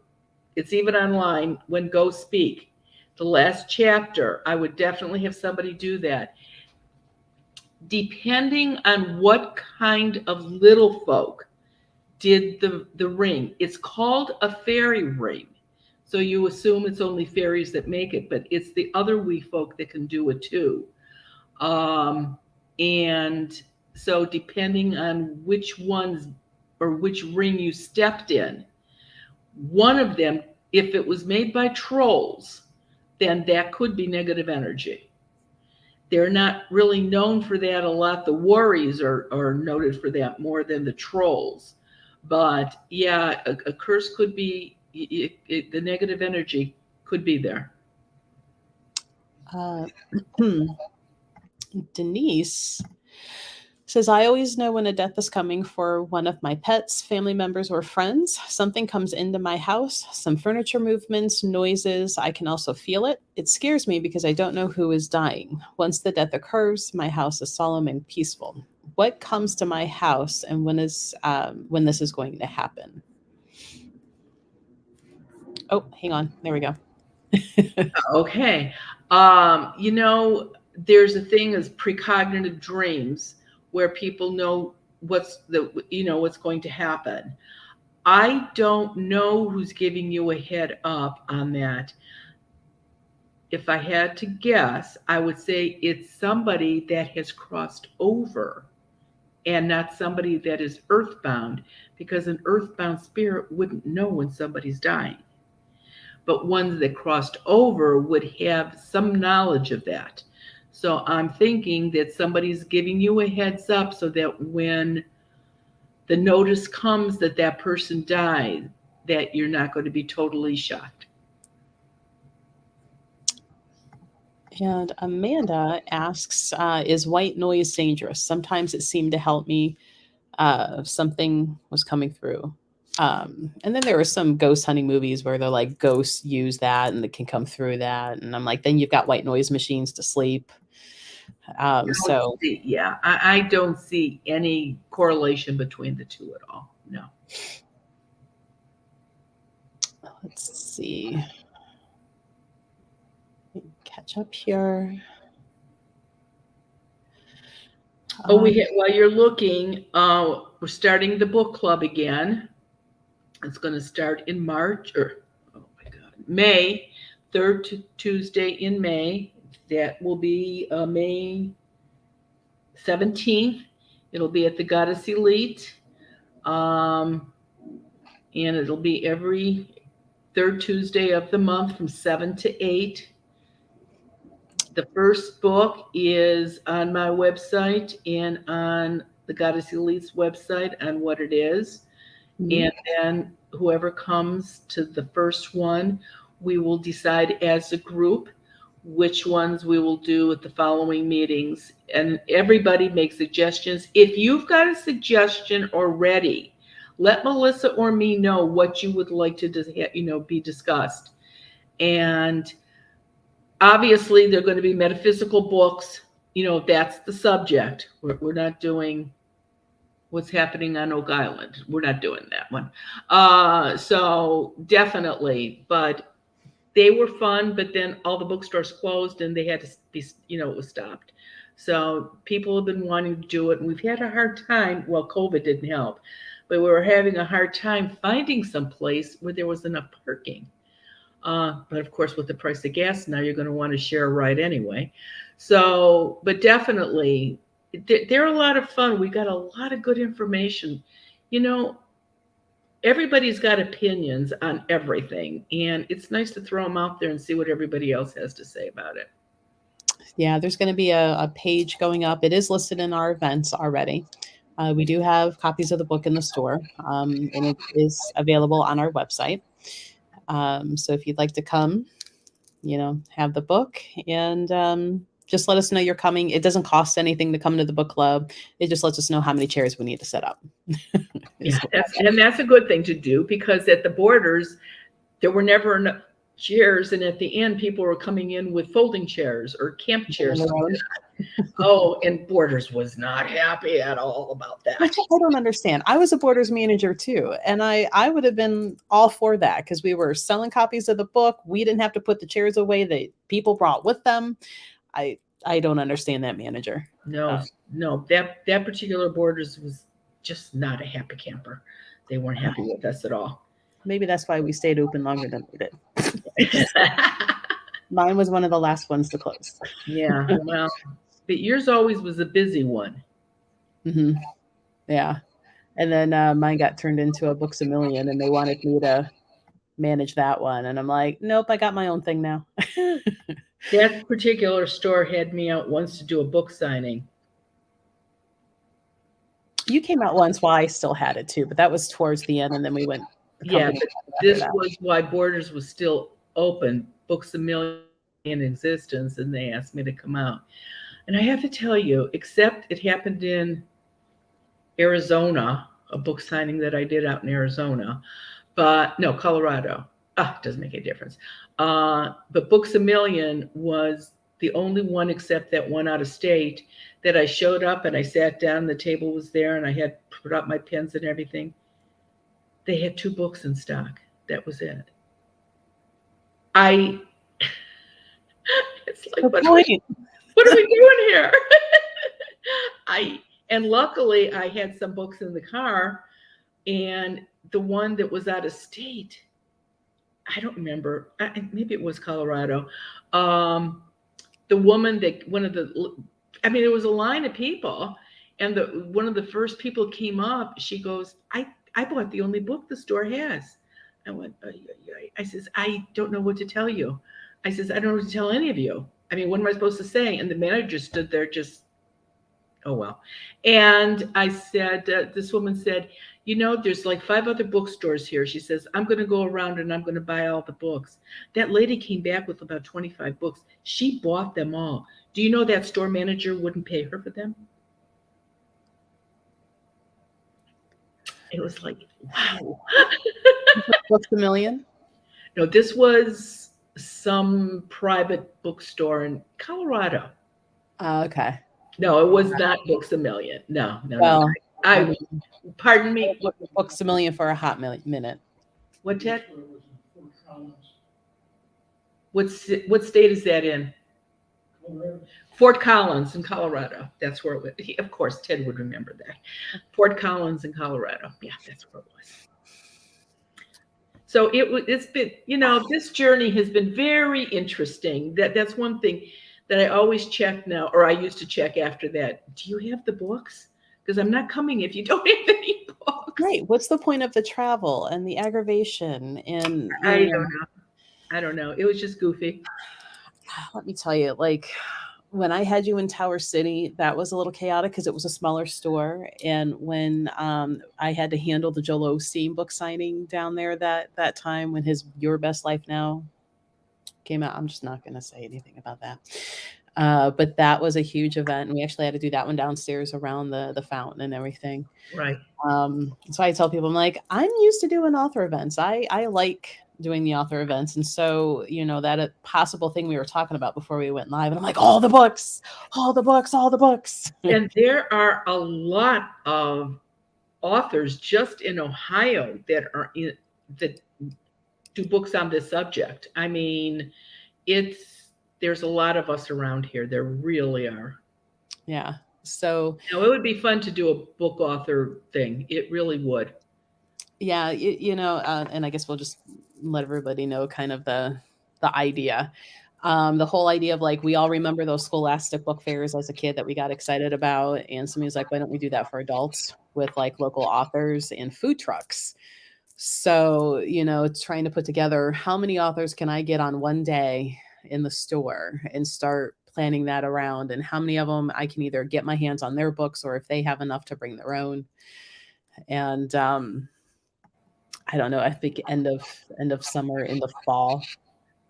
it's even online when Go Speak. The last chapter, I would definitely have somebody do that. Depending on what kind of little folk did the ring. It's called a fairy ring. So you assume it's only fairies that make it, but it's the other wee folk that can do it too. And so depending on which ones or which ring you stepped in, one of them, if it was made by trolls, then that could be negative energy. They're not really known for that a lot. The worries are noted for that more than the trolls. But yeah, a curse could be, the negative energy could be there. Uh, Denise says, I always know when a death is coming for one of my pets, family members, or friends. Something comes into my house, some furniture movements, noises. I can also feel it. It scares me because I don't know who is dying. Once the death occurs, my house is solemn and peaceful. what comes to my house and when this is going to happen? Oh, hang on. There we go. Okay. There's a thing as precognitive dreams where people know what's going to happen. I don't know who's giving you a head up on that. If I had to guess, I would say it's somebody that has crossed over and not somebody that is earthbound, because an earthbound spirit wouldn't know when somebody's dying. But ones that crossed over would have some knowledge of that. So I'm thinking that somebody's giving you a heads up so that when the notice comes that that person died, that you're not going to be totally shocked. And Amanda asks, is white noise dangerous? Sometimes it seemed to help me. Something was coming through. And then there were some ghost hunting movies where they're like ghosts use that and they can come through that. And I'm like, then you've got white noise machines to sleep. I don't see any correlation between the two at all. No. Let's see. Catch up here. While you're looking, we're starting the book club again. It's going to start in May, third Tuesday in May. That will be May 17th. It'll be at the Goddess Elite. And it'll be every third Tuesday of the month from 7 to 8. The first book is on my website and on the Goddess Elite's website on what it is. Mm-hmm. And then whoever comes to the first one, we will decide as a group which ones we will do at the following meetings. And everybody makes suggestions. If you've got a suggestion already, let Melissa or me know what you would like to be discussed. And obviously, they're going to be metaphysical books. That's the subject. We're not doing what's happening on Oak Island. We're not doing that one. So definitely, but they were fun, but then all the bookstores closed and they had to be, it was stopped. So people have been wanting to do it, and we've had a hard time. Well, COVID didn't help, but we were having a hard time finding some place where there was enough parking. But of course, with the price of gas now, you're going to want to share a ride anyway. So, but definitely, they're a lot of fun. We got a lot of good information. Everybody's got opinions on everything, and it's nice to throw them out there and see what everybody else has to say about it. Yeah, there's going to be a page going up. It is listed in our events already. We do have copies of the book in the store, and it is available on our website. So if you'd like to come, have the book and just let us know you're coming. It doesn't cost anything to come to the book club. It just lets us know how many chairs we need to set up. Yeah, that's a good thing to do, because at the Borders, there were never enough chairs. And at the end, people were coming in with folding chairs or camp chairs. And Borders was not happy at all about that. I don't understand. I was a Borders manager too. And I would have been all for that, because we were selling copies of the book. We didn't have to put the chairs away that people brought with them. I don't understand that manager. No, that particular Borders was just not a happy camper. They weren't happy with us at all. Maybe that's why we stayed open longer than we did. Mine was one of the last ones to close. Yeah, well, but yours always was a busy one. Mm-hmm. Yeah. And then mine got turned into a Books A Million, and they wanted me to manage that one. And I'm like, nope, I got my own thing now. That particular store had me out once to do a book signing. You came out once while I still had it too, but that was towards the end, and then we went. Yeah, but this was why Borders was still open, Books A Million in existence, and they asked me to come out. And I have to tell you, except it happened in Arizona, a book signing that I did out in Arizona, but no, Colorado. It doesn't make a difference. But Books A Million was the only one except that one out of state that I showed up and I sat down, the table was there and I had put up my pens and everything. They had 2 books in stock. That was it. It's like, what are we doing here? And luckily I had some books in the car, and the one that was out of state, I don't remember, maybe it was Colorado. The woman that there was a line of people, and one of the first people came up. She goes, I bought the only book the store has. I went, I says, I don't know what to tell you. I says, I don't know what to tell any of you. I mean, what am I supposed to say? And the manager stood there just, oh, well. And I said, this woman said, there's like 5 other bookstores here. She says, I'm going to go around and I'm going to buy all the books. That lady came back with about 25 books. She bought them all. Do you know that store manager wouldn't pay her for them? It was like, wow. Books A Million? No, this was some private bookstore in Colorado. Okay. No, it was not Books A Million. No. Well, pardon me. Books A Million for a hot minute. What, Ted? What state is that in? Colorado. Fort Collins in Colorado. That's where it was. Of course, Ted would remember that. Fort Collins in Colorado. Yeah, that's where it was. So it's been, this journey has been very interesting. That's one thing that I always check now, or I used to check after that. Do you have the books? Because I'm not coming if you don't have any books. Right. What's the point of the travel and the aggravation? And I don't know. It was just goofy. Let me tell you, like when I had you in Tower City, that was a little chaotic because it was a smaller store. And when I had to handle the Joel Osteen book signing down there that time when his Your Best Life Now came out, I'm just not going to say anything about that. But that was a huge event. And we actually had to do that one downstairs around the fountain and everything. Right. So I tell people, I'm like, I'm used to doing author events. I like doing the author events. And so, that possible thing we were talking about before we went live, and I'm like, all the books. And there are a lot of authors just in Ohio that do books on this subject. I mean, there's a lot of us around here. There really are. Yeah. So it would be fun to do a book author thing. It really would. Yeah. And I guess we'll just let everybody know kind of the idea. The whole idea of like, we all remember those scholastic book fairs as a kid that we got excited about. And somebody's like, why don't we do that for adults with like local authors and food trucks? So, trying to put together how many authors can I get on one day in the store and start planning that around, and how many of them I can either get my hands on their books or if they have enough to bring their own. And I don't know, I think end of summer, in the fall,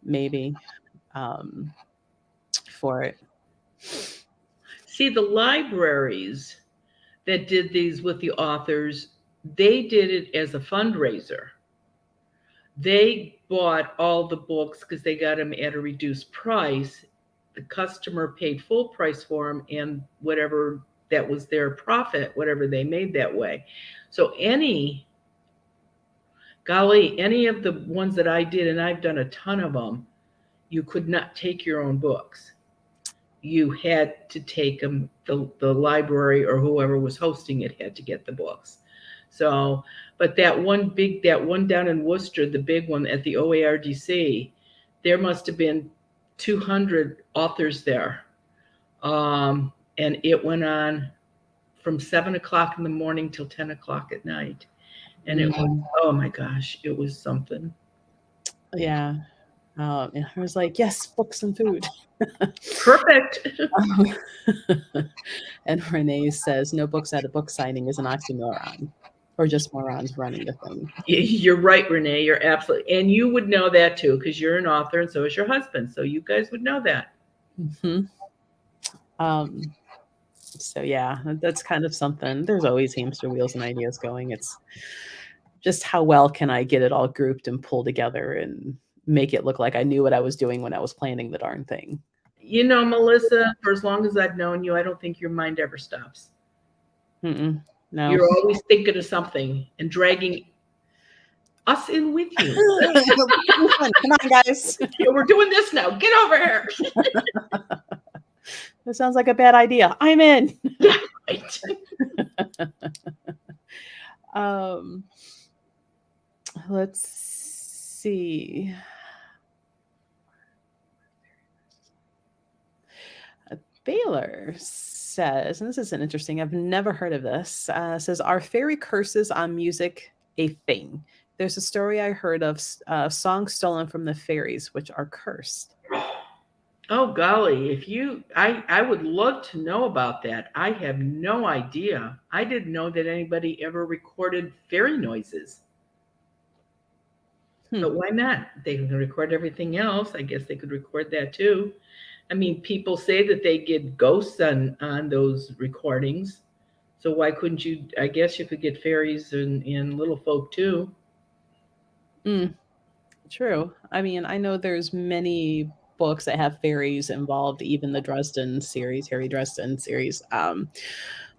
maybe for it. See, the libraries that did these with the authors, they did it as a fundraiser. They bought all the books because they got them at a reduced price. The customer paid full price for them, and whatever that was their profit, whatever they made that way. So any of the ones that I did, and I've done a ton of them, you could not take your own books. You had to take them, the library or whoever was hosting it had to get the books. So, but that one down in Worcester, the big one at the OARDC, there must have been 200 authors there. And it went on from 7:00 in the morning till 10:00 at night. And it was, oh my gosh, it was something. Yeah. And I was like, yes, books and food. Perfect. And Renee says, no books at a book signing is an oxymoron, or just morons running the thing. You're right, Renee. You're absolutely, and you would know that too, because you're an author and so is your husband. So you guys would know that. Mm-hmm. So yeah, that's kind of something. There's always hamster wheels and ideas going. It's just how well can I get it all grouped and pulled together and make it look like I knew what I was doing when I was planning the darn thing. You know, Melissa, for as long as I've known you, I don't think your mind ever stops. No. You're always thinking of something and dragging us in with you. Come on, guys. We're doing this now. Get over here. This sounds like a bad idea. I'm in. Yeah, right. Let's see. Baylor says, and this isn't interesting, I've never heard of this, says, are fairy curses on music a thing? There's a story I heard of songs stolen from the fairies, which are cursed. Oh golly, I would love to know about that. I have no idea. I didn't know that anybody ever recorded fairy noises. But why not? They can record everything else. I guess they could record that too. I mean, people say that they get ghosts on those recordings. So why couldn't you? I guess you could get fairies and little folk too. True. I mean, I know there's many books that have fairies involved, even the Dresden series, Harry Dresden series,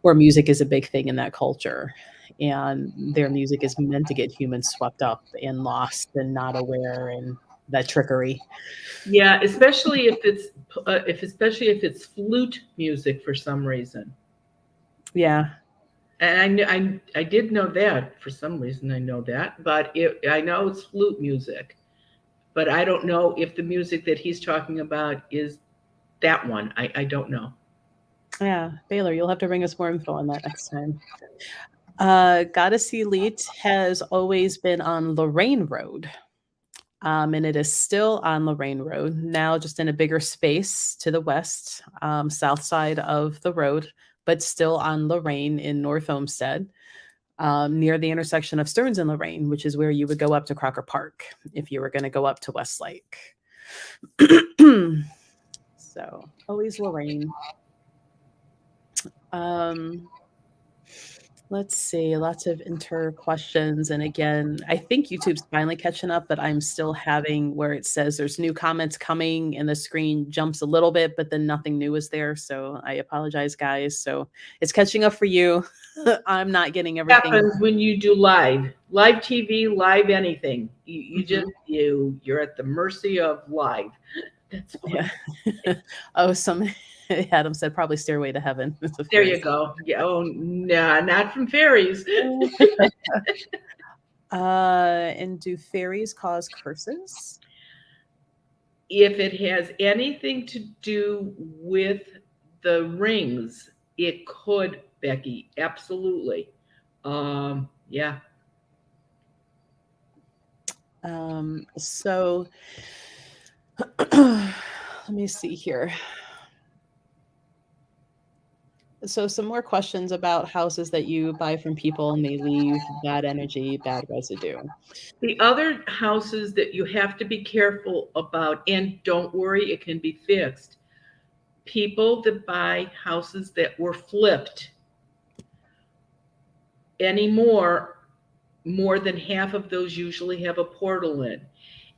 where music is a big thing in that culture. And their music is meant to get humans swept up and lost and not aware, and that trickery. Yeah, especially if it's flute music for some reason. Yeah. And I did know that for some reason. I know that, but I know it's flute music, but I don't know if the music that he's talking about is that one. I don't know. Yeah, Baylor, you'll have to bring us more info on that next time. Goddess Elite has always been on Lorraine Road. And it is still on Lorraine Road, now just in a bigger space to the west, south side of the road, but still on Lorraine in North Olmsted, near the intersection of Stearns and Lorraine, which is where you would go up to Crocker Park if you were going to go up to Westlake. So always Lorraine. Let's see, lots of questions. And again, I think YouTube's finally catching up, but I'm still having where it says there's new comments coming and the screen jumps a little bit, but then nothing new is there. So I apologize, guys. So it's catching up for you. I'm not getting everything. It happens when you do live TV, live anything. You just you're at the mercy of live. That's yeah. Oh, Adam said probably Stairway to Heaven. There you go. Yeah. Oh, no, not from fairies. And do fairies cause curses? If it has anything to do with the rings, it could, Becky. Absolutely. Yeah. So let me see here. So some more questions about houses that you buy from people and they leave bad energy, bad residue. The other houses that you have to be careful about, and don't worry, it can be fixed. People that buy houses that were flipped anymore, more than half of those usually have a portal in.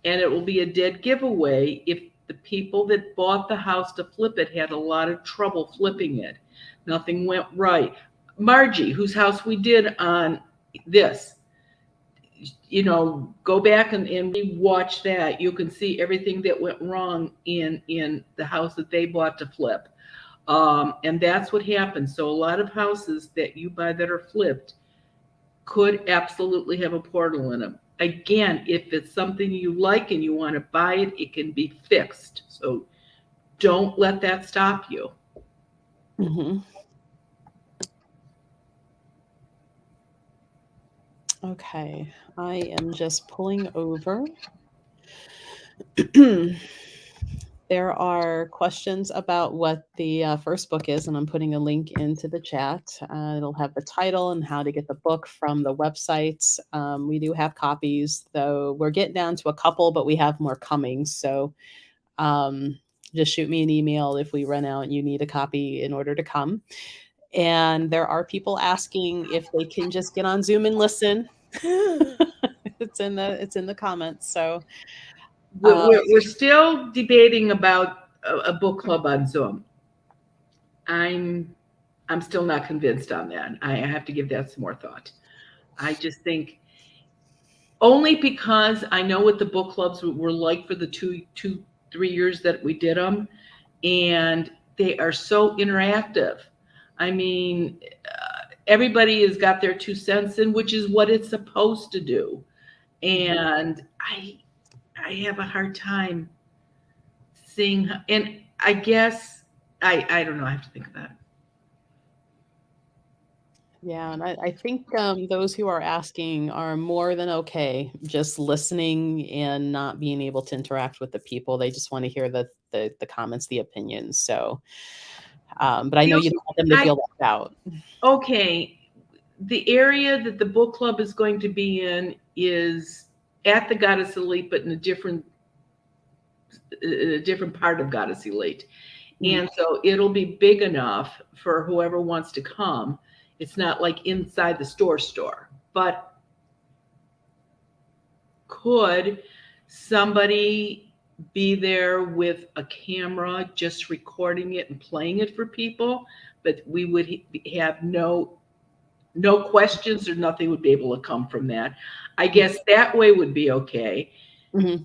And it will be a dead giveaway if the people that bought the house to flip it had a lot of trouble flipping it. Nothing went right. Margie, whose house we did on this, go back and watch that. You can see everything that went wrong in the house that they bought to flip. And that's what happens. So a lot of houses that you buy that are flipped could absolutely have a portal in them. Again, if it's something you like and you want to buy it, it can be fixed. So don't let that stop you. Okay, I am just pulling over. There are questions about what the first book is, and I'm putting a link into the chat. It'll have the title and how to get the book from the websites. We do have copies, though we're getting down to a couple, but we have more coming. So just shoot me an email if we run out and you need a copy in order to come. And there are people asking if they can just get on Zoom and listen. It's in the comments. So we're still debating about a book club on Zoom. I'm still not convinced on that. I have to give that some more thought. I just think only because I know what the book clubs were like for the 3 years that we did them, and they are so interactive. I mean, everybody has got their 2 cents in, which is what it's supposed to do. And I have a hard time seeing, and I guess I don't know. I have to think about it. Yeah, and I think those who are asking are more than okay just listening and not being able to interact with the people. They just want to hear the comments, the opinions. So, but I know you don't want them to feel left out. Okay, the area that the book club is going to be in is at the Goddess Elite, but in a different part of Goddess Elite. And so it'll be big enough for whoever wants to come. It's not like inside the store, but could somebody be there with a camera just recording it and playing it for people? But we would have no questions, or nothing would be able to come from that. I guess that way would be okay. Mm-hmm.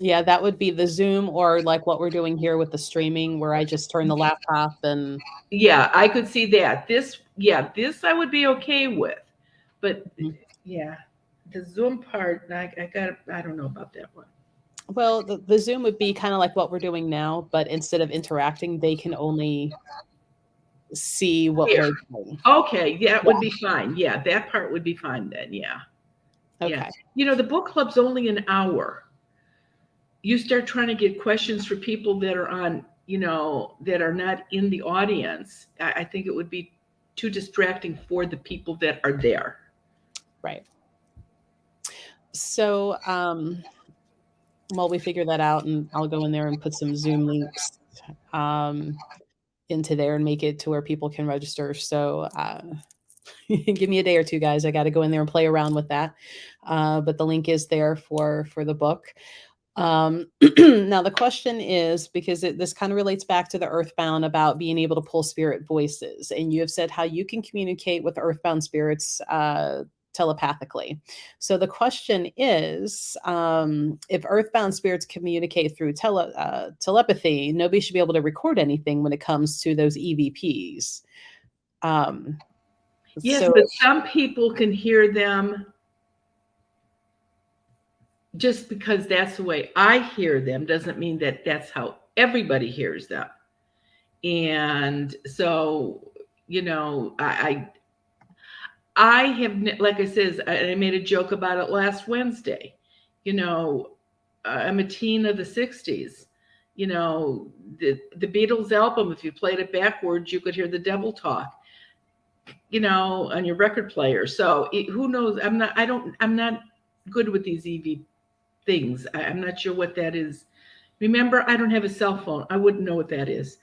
Yeah, that would be the Zoom, or like what we're doing here with the streaming, where I just turn the laptop and. Yeah, I could see that. This I would be okay with. But yeah, the Zoom part, I don't know about that one. Well, the Zoom would be kind of like what we're doing now, but instead of interacting, they can only see what we're doing. Okay, that would be fine. Yeah, that part would be fine then. Yeah. Okay. Yeah. The book club's only an hour. You start trying to get questions for people that are on, that are not in the audience. I think it would be too distracting for the people that are there. Right. So, while we figure that out, and I'll go in there and put some Zoom links into there and make it to where people can register. So give me a day or two, guys. I got to go in there and play around with that. But the link is there for the book. Now the question is, because this kind of relates back to the Earthbound about being able to pull spirit voices, and you have said how you can communicate with Earthbound spirits telepathically. So the question is, if Earthbound spirits communicate through telepathy, nobody should be able to record anything when it comes to those EVPs. Yes, but some people can hear them just because that's the way I hear them doesn't mean that that's how everybody hears them. And so, I have, like I said, I made a joke about it last Wednesday. I'm a teen of the 60s. The Beatles album, if you played it backwards, you could hear the devil talk, on your record player. So who knows? I'm not good with these EV things. I'm not sure what that is. Remember, I don't have a cell phone. I wouldn't know what that is.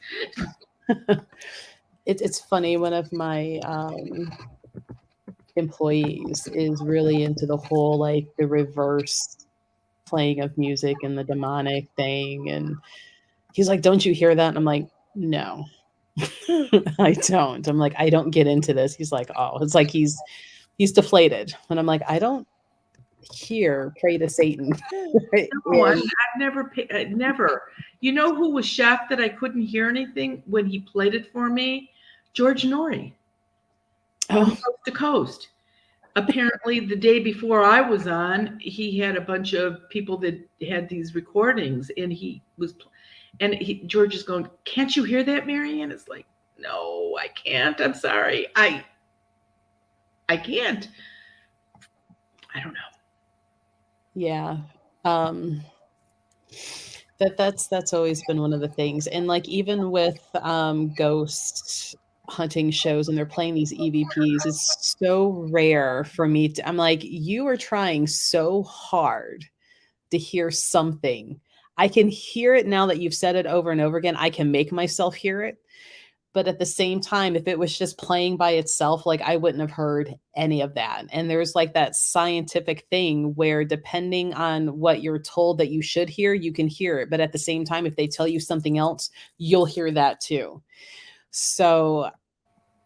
It's funny. One of my employees is really into the whole, like, the reverse playing of music and the demonic thing. And he's like, don't you hear that? And I'm like, no, I don't. I'm like, I don't get into this. He's like, oh, it's like he's deflated. And I'm like, I don't hear pray to Satan. No, I've never. You know who was shocked that I couldn't hear anything when he played it for me? George Norrie. Coast to Coast. Apparently, the day before I was on, he had a bunch of people that had these recordings, and George is going, "Can't you hear that, Marianne?" It's like, no, I can't. I'm sorry, I can't. I don't know. Yeah. That's always been one of the things. And like, even with ghost hunting shows, and they're playing these EVPs, it's so rare for me to, I'm like, you are trying so hard to hear something. I can hear it now that you've said it over and over again. I can make myself hear it. But at the same time, if it was just playing by itself, like I wouldn't have heard any of that. And there's like that scientific thing where depending on what you're told that you should hear, you can hear it. But at the same time, if they tell you something else, you'll hear that too. So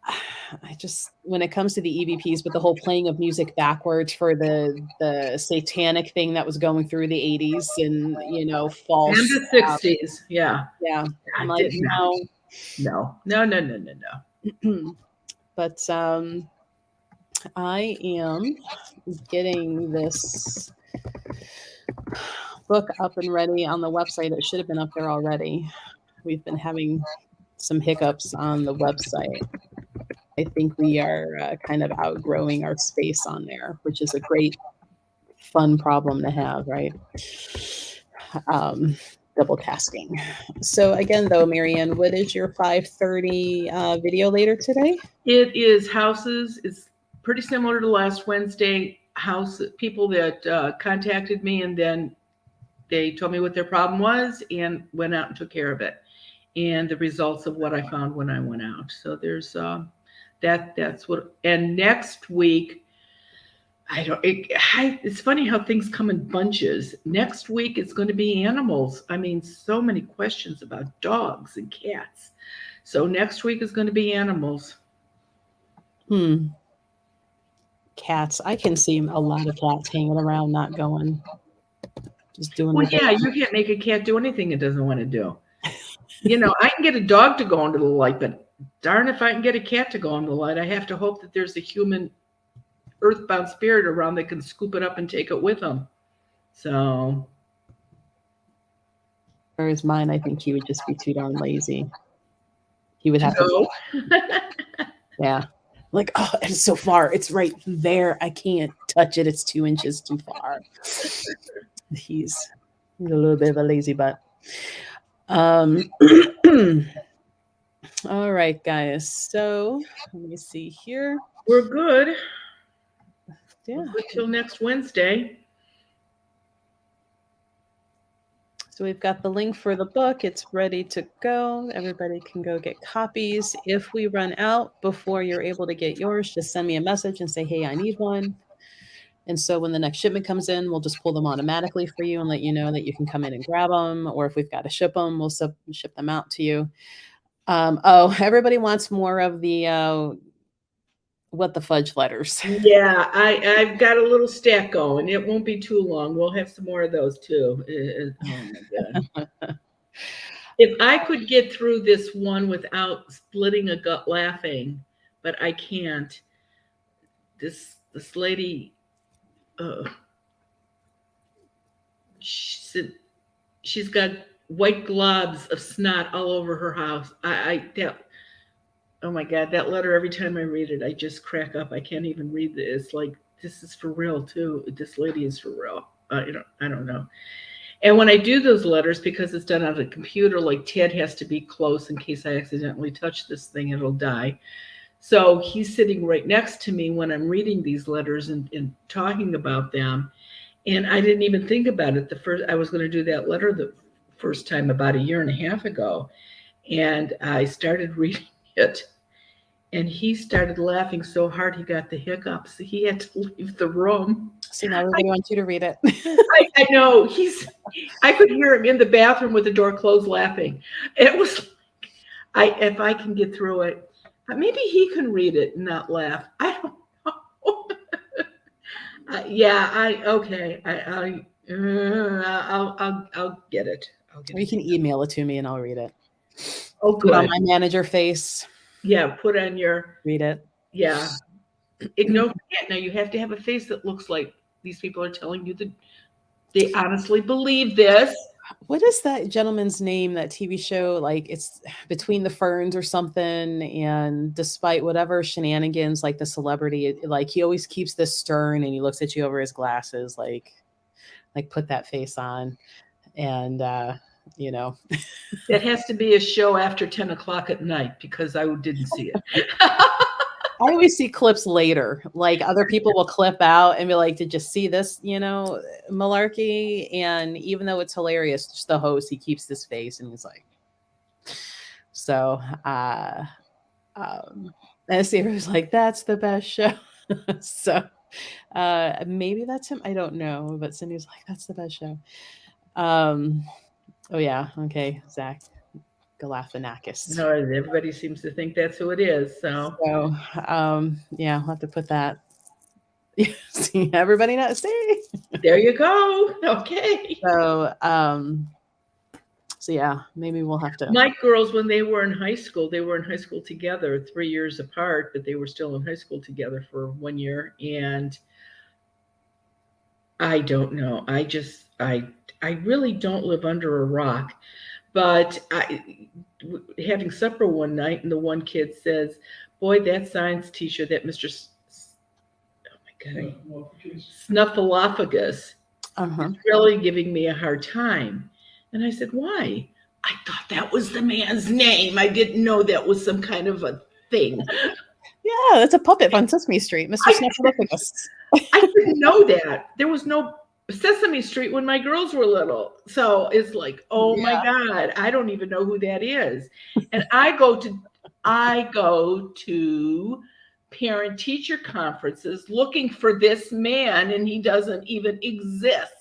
I just, when it comes to the EVPs, with the whole playing of music backwards for the satanic thing that was going through the 80s and, you know, false. And the 60s. Yeah. Yeah. I'm I like, did not. No. But I am getting this book up and ready on the website. It should have been up there already. We've been having some hiccups on the website. I think we are kind of outgrowing our space on there, which is a great, fun problem to have, right? Double tasking. So again, though, Marianne, what is your 5:30 video later today? It is houses. It's pretty similar to last Wednesday. House people that contacted me, and then they told me what their problem was and went out and took care of it, and the results of what I found when I went out. So there's that's what. And next week, it's funny how things come in bunches. Next week it's going to be animals. I mean, so many questions about dogs and cats. So next week is going to be animals. Cats. I can see a lot of cats hanging around, not going. Just doing. Well, yeah, you can't make a cat do anything it doesn't want to do. You know, I can get a dog to go into the light, but darn if I can get a cat to go into the light. I have to hope that there's a human earthbound spirit around that can scoop it up and take it with them. So. Whereas mine, I think he would just be too darn lazy. He would have to. Yeah. Like, oh, it's so far. It's right there. I can't touch it. It's 2 inches too far. He's a little bit of a lazy butt. All right, guys. So let me see here. We're good. Yeah. Until next Wednesday. So we've got the link for the book. It's ready to go. Everybody can go get copies. If we run out before you're able to get yours, just send me a message and say, hey, I need one. And so when the next shipment comes in, we'll just pull them automatically for you and let you know that you can come in and grab them. Or if we've got to ship them, we'll ship them out to you. Everybody wants more of the what the fudge letters. Yeah, I've got a little stack going. It won't be too long. We'll have some more of those too. Oh my God. If I could get through this one without splitting a gut laughing, but I can't. This lady, she's got white globs of snot all over her house. Oh my God, that letter, every time I read it, I just crack up. I can't even read this. Like, this is for real too. This lady is for real. I don't know. And when I do those letters, because it's done on a computer, like Ted has to be close in case I accidentally touch this thing, it'll die. So he's sitting right next to me when I'm reading these letters and talking about them. And I didn't even think about it. I was going to do that letter the first time about 1.5 years ago. And I started reading it. And he started laughing so hard he got the hiccups. He had to leave the room. See, now everybody wants you to read it. I know. I could hear him in the bathroom with the door closed laughing. It was if I can get through it, maybe he can read it and not laugh. I don't know. I'll get it. Or you can email it to me and I'll read it. Oh, good. Put on my manager face. Yeah, put on your... Read it. Yeah. Now you have to have a face that looks like these people are telling you that they honestly believe this. What is that gentleman's name, that TV show? Like, it's Between the Ferns or something. And despite whatever shenanigans, like the celebrity, like he always keeps this stern and he looks at you over his glasses, like put that face on. And, you know, that has to be a show after 10 o'clock at night because I didn't see it. I always see clips later. Like other people will clip out and be like, did you see this, malarkey? And even though it's hilarious, just the host, he keeps this face and he's like, So, and Sarah was like, "That's the best show." So, maybe that's him. I don't know, but Cindy was like, "That's the best show." Oh yeah, okay, Zach Galifianakis. No, everybody seems to think that's who it is. So So, yeah, I'll have to put that. See, everybody knows. See. there you go. Okay. So yeah, maybe we'll have to. My girls, when they were in high school together, 3 years apart, but they were still in high school together for 1 year. And I don't know. I really don't live under a rock. But having supper one night, and the one kid says, "Boy, that science teacher, that Mr. Oh my God, Snuffleupagus, is really giving me a hard time." And I said, "Why?" "I thought that was the man's name. I didn't know that was some kind of a thing." Yeah, that's a puppet on Sesame Street, Mr. Snuffleupagus. I didn't know that. There was no Sesame Street when my girls were little. So it's like, oh my God, I don't even know who that is. And I go to parent teacher conferences looking for this man, and he doesn't even exist.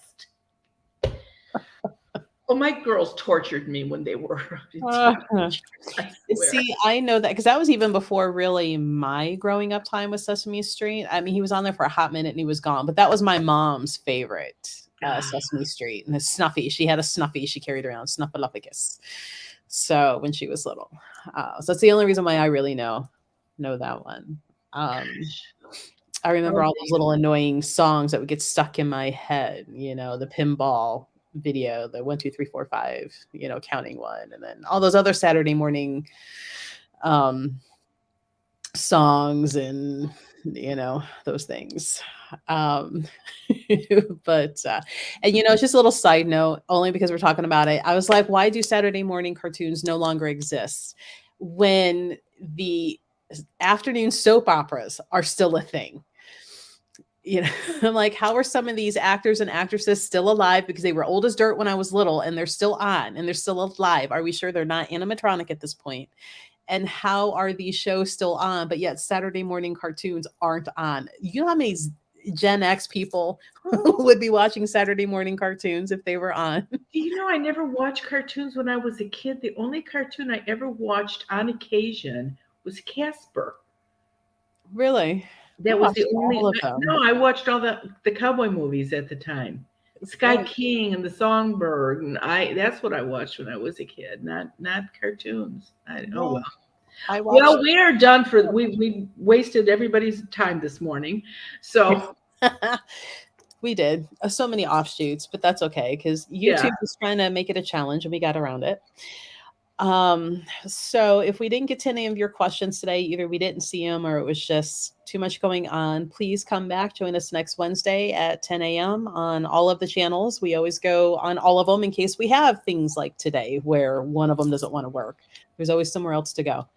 Well, my girls tortured me when they were See, I know that because that was even before really my growing up time with Sesame Street. I mean, he was on there for a hot minute and he was gone, but that was my mom's favorite, Sesame Street. And the Snuffy, she had a Snuffy she carried around, Snuffleupagus. So when she was little, so that's the only reason why I really know that one. I remember all those little annoying songs that would get stuck in my head. You know, the pinball video, the 1 2 3 4 5, you know, counting one, and then all those other Saturday morning songs, and you know, those things. But and you know, it's just a little side note, only because we're talking about it. I was like, why do Saturday morning cartoons no longer exist when the afternoon soap operas are still a thing? You know, I'm like, how are some of these actors and actresses still alive? Because they were old as dirt when I was little, and they're still on and they're still alive. Are we sure they're not animatronic at this point? And how are these shows still on, but yet Saturday morning cartoons aren't on? You know how many Gen X people would be watching Saturday morning cartoons if they were on? You know, I never watched cartoons when I was a kid. The only cartoon I ever watched on occasion was Casper. Really? That was the only. No, I watched all the cowboy movies at the time. Sky King and the Songbird, and that's what I watched when I was a kid. Not cartoons. Well, we are done for. We wasted everybody's time this morning, so we did so many offshoots, but that's okay because YouTube was trying to make it a challenge, and we got around it. So if we didn't get to any of your questions today, either we didn't see them or it was just too much going on, please come back, join us next Wednesday at 10 a.m. on all of the channels. We always go on all of them in case we have things like today where one of them doesn't want to work. There's always somewhere else to go.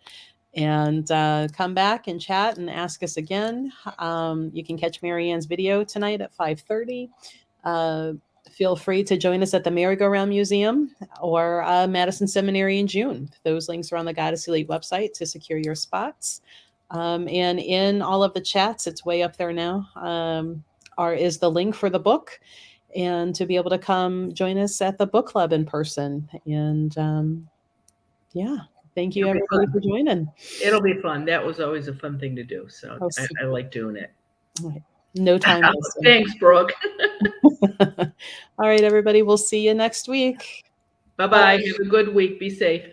And come back and chat and ask us again. You can catch Marianne's video tonight at 5:30. Feel free to join us at the Merry-Go-Round Museum or Madison Seminary in June. Those links are on the Goddess Elite website to secure your spots. And in all of the chats, it's way up there now, is the link for the book and to be able to come join us at the book club in person. And thank you everybody for joining. It'll be fun. That was always a fun thing to do. So I like doing it. Okay. No time. Thanks, Brooke. All right, everybody. We'll see you next week. Bye-bye. Have a good week. Be safe.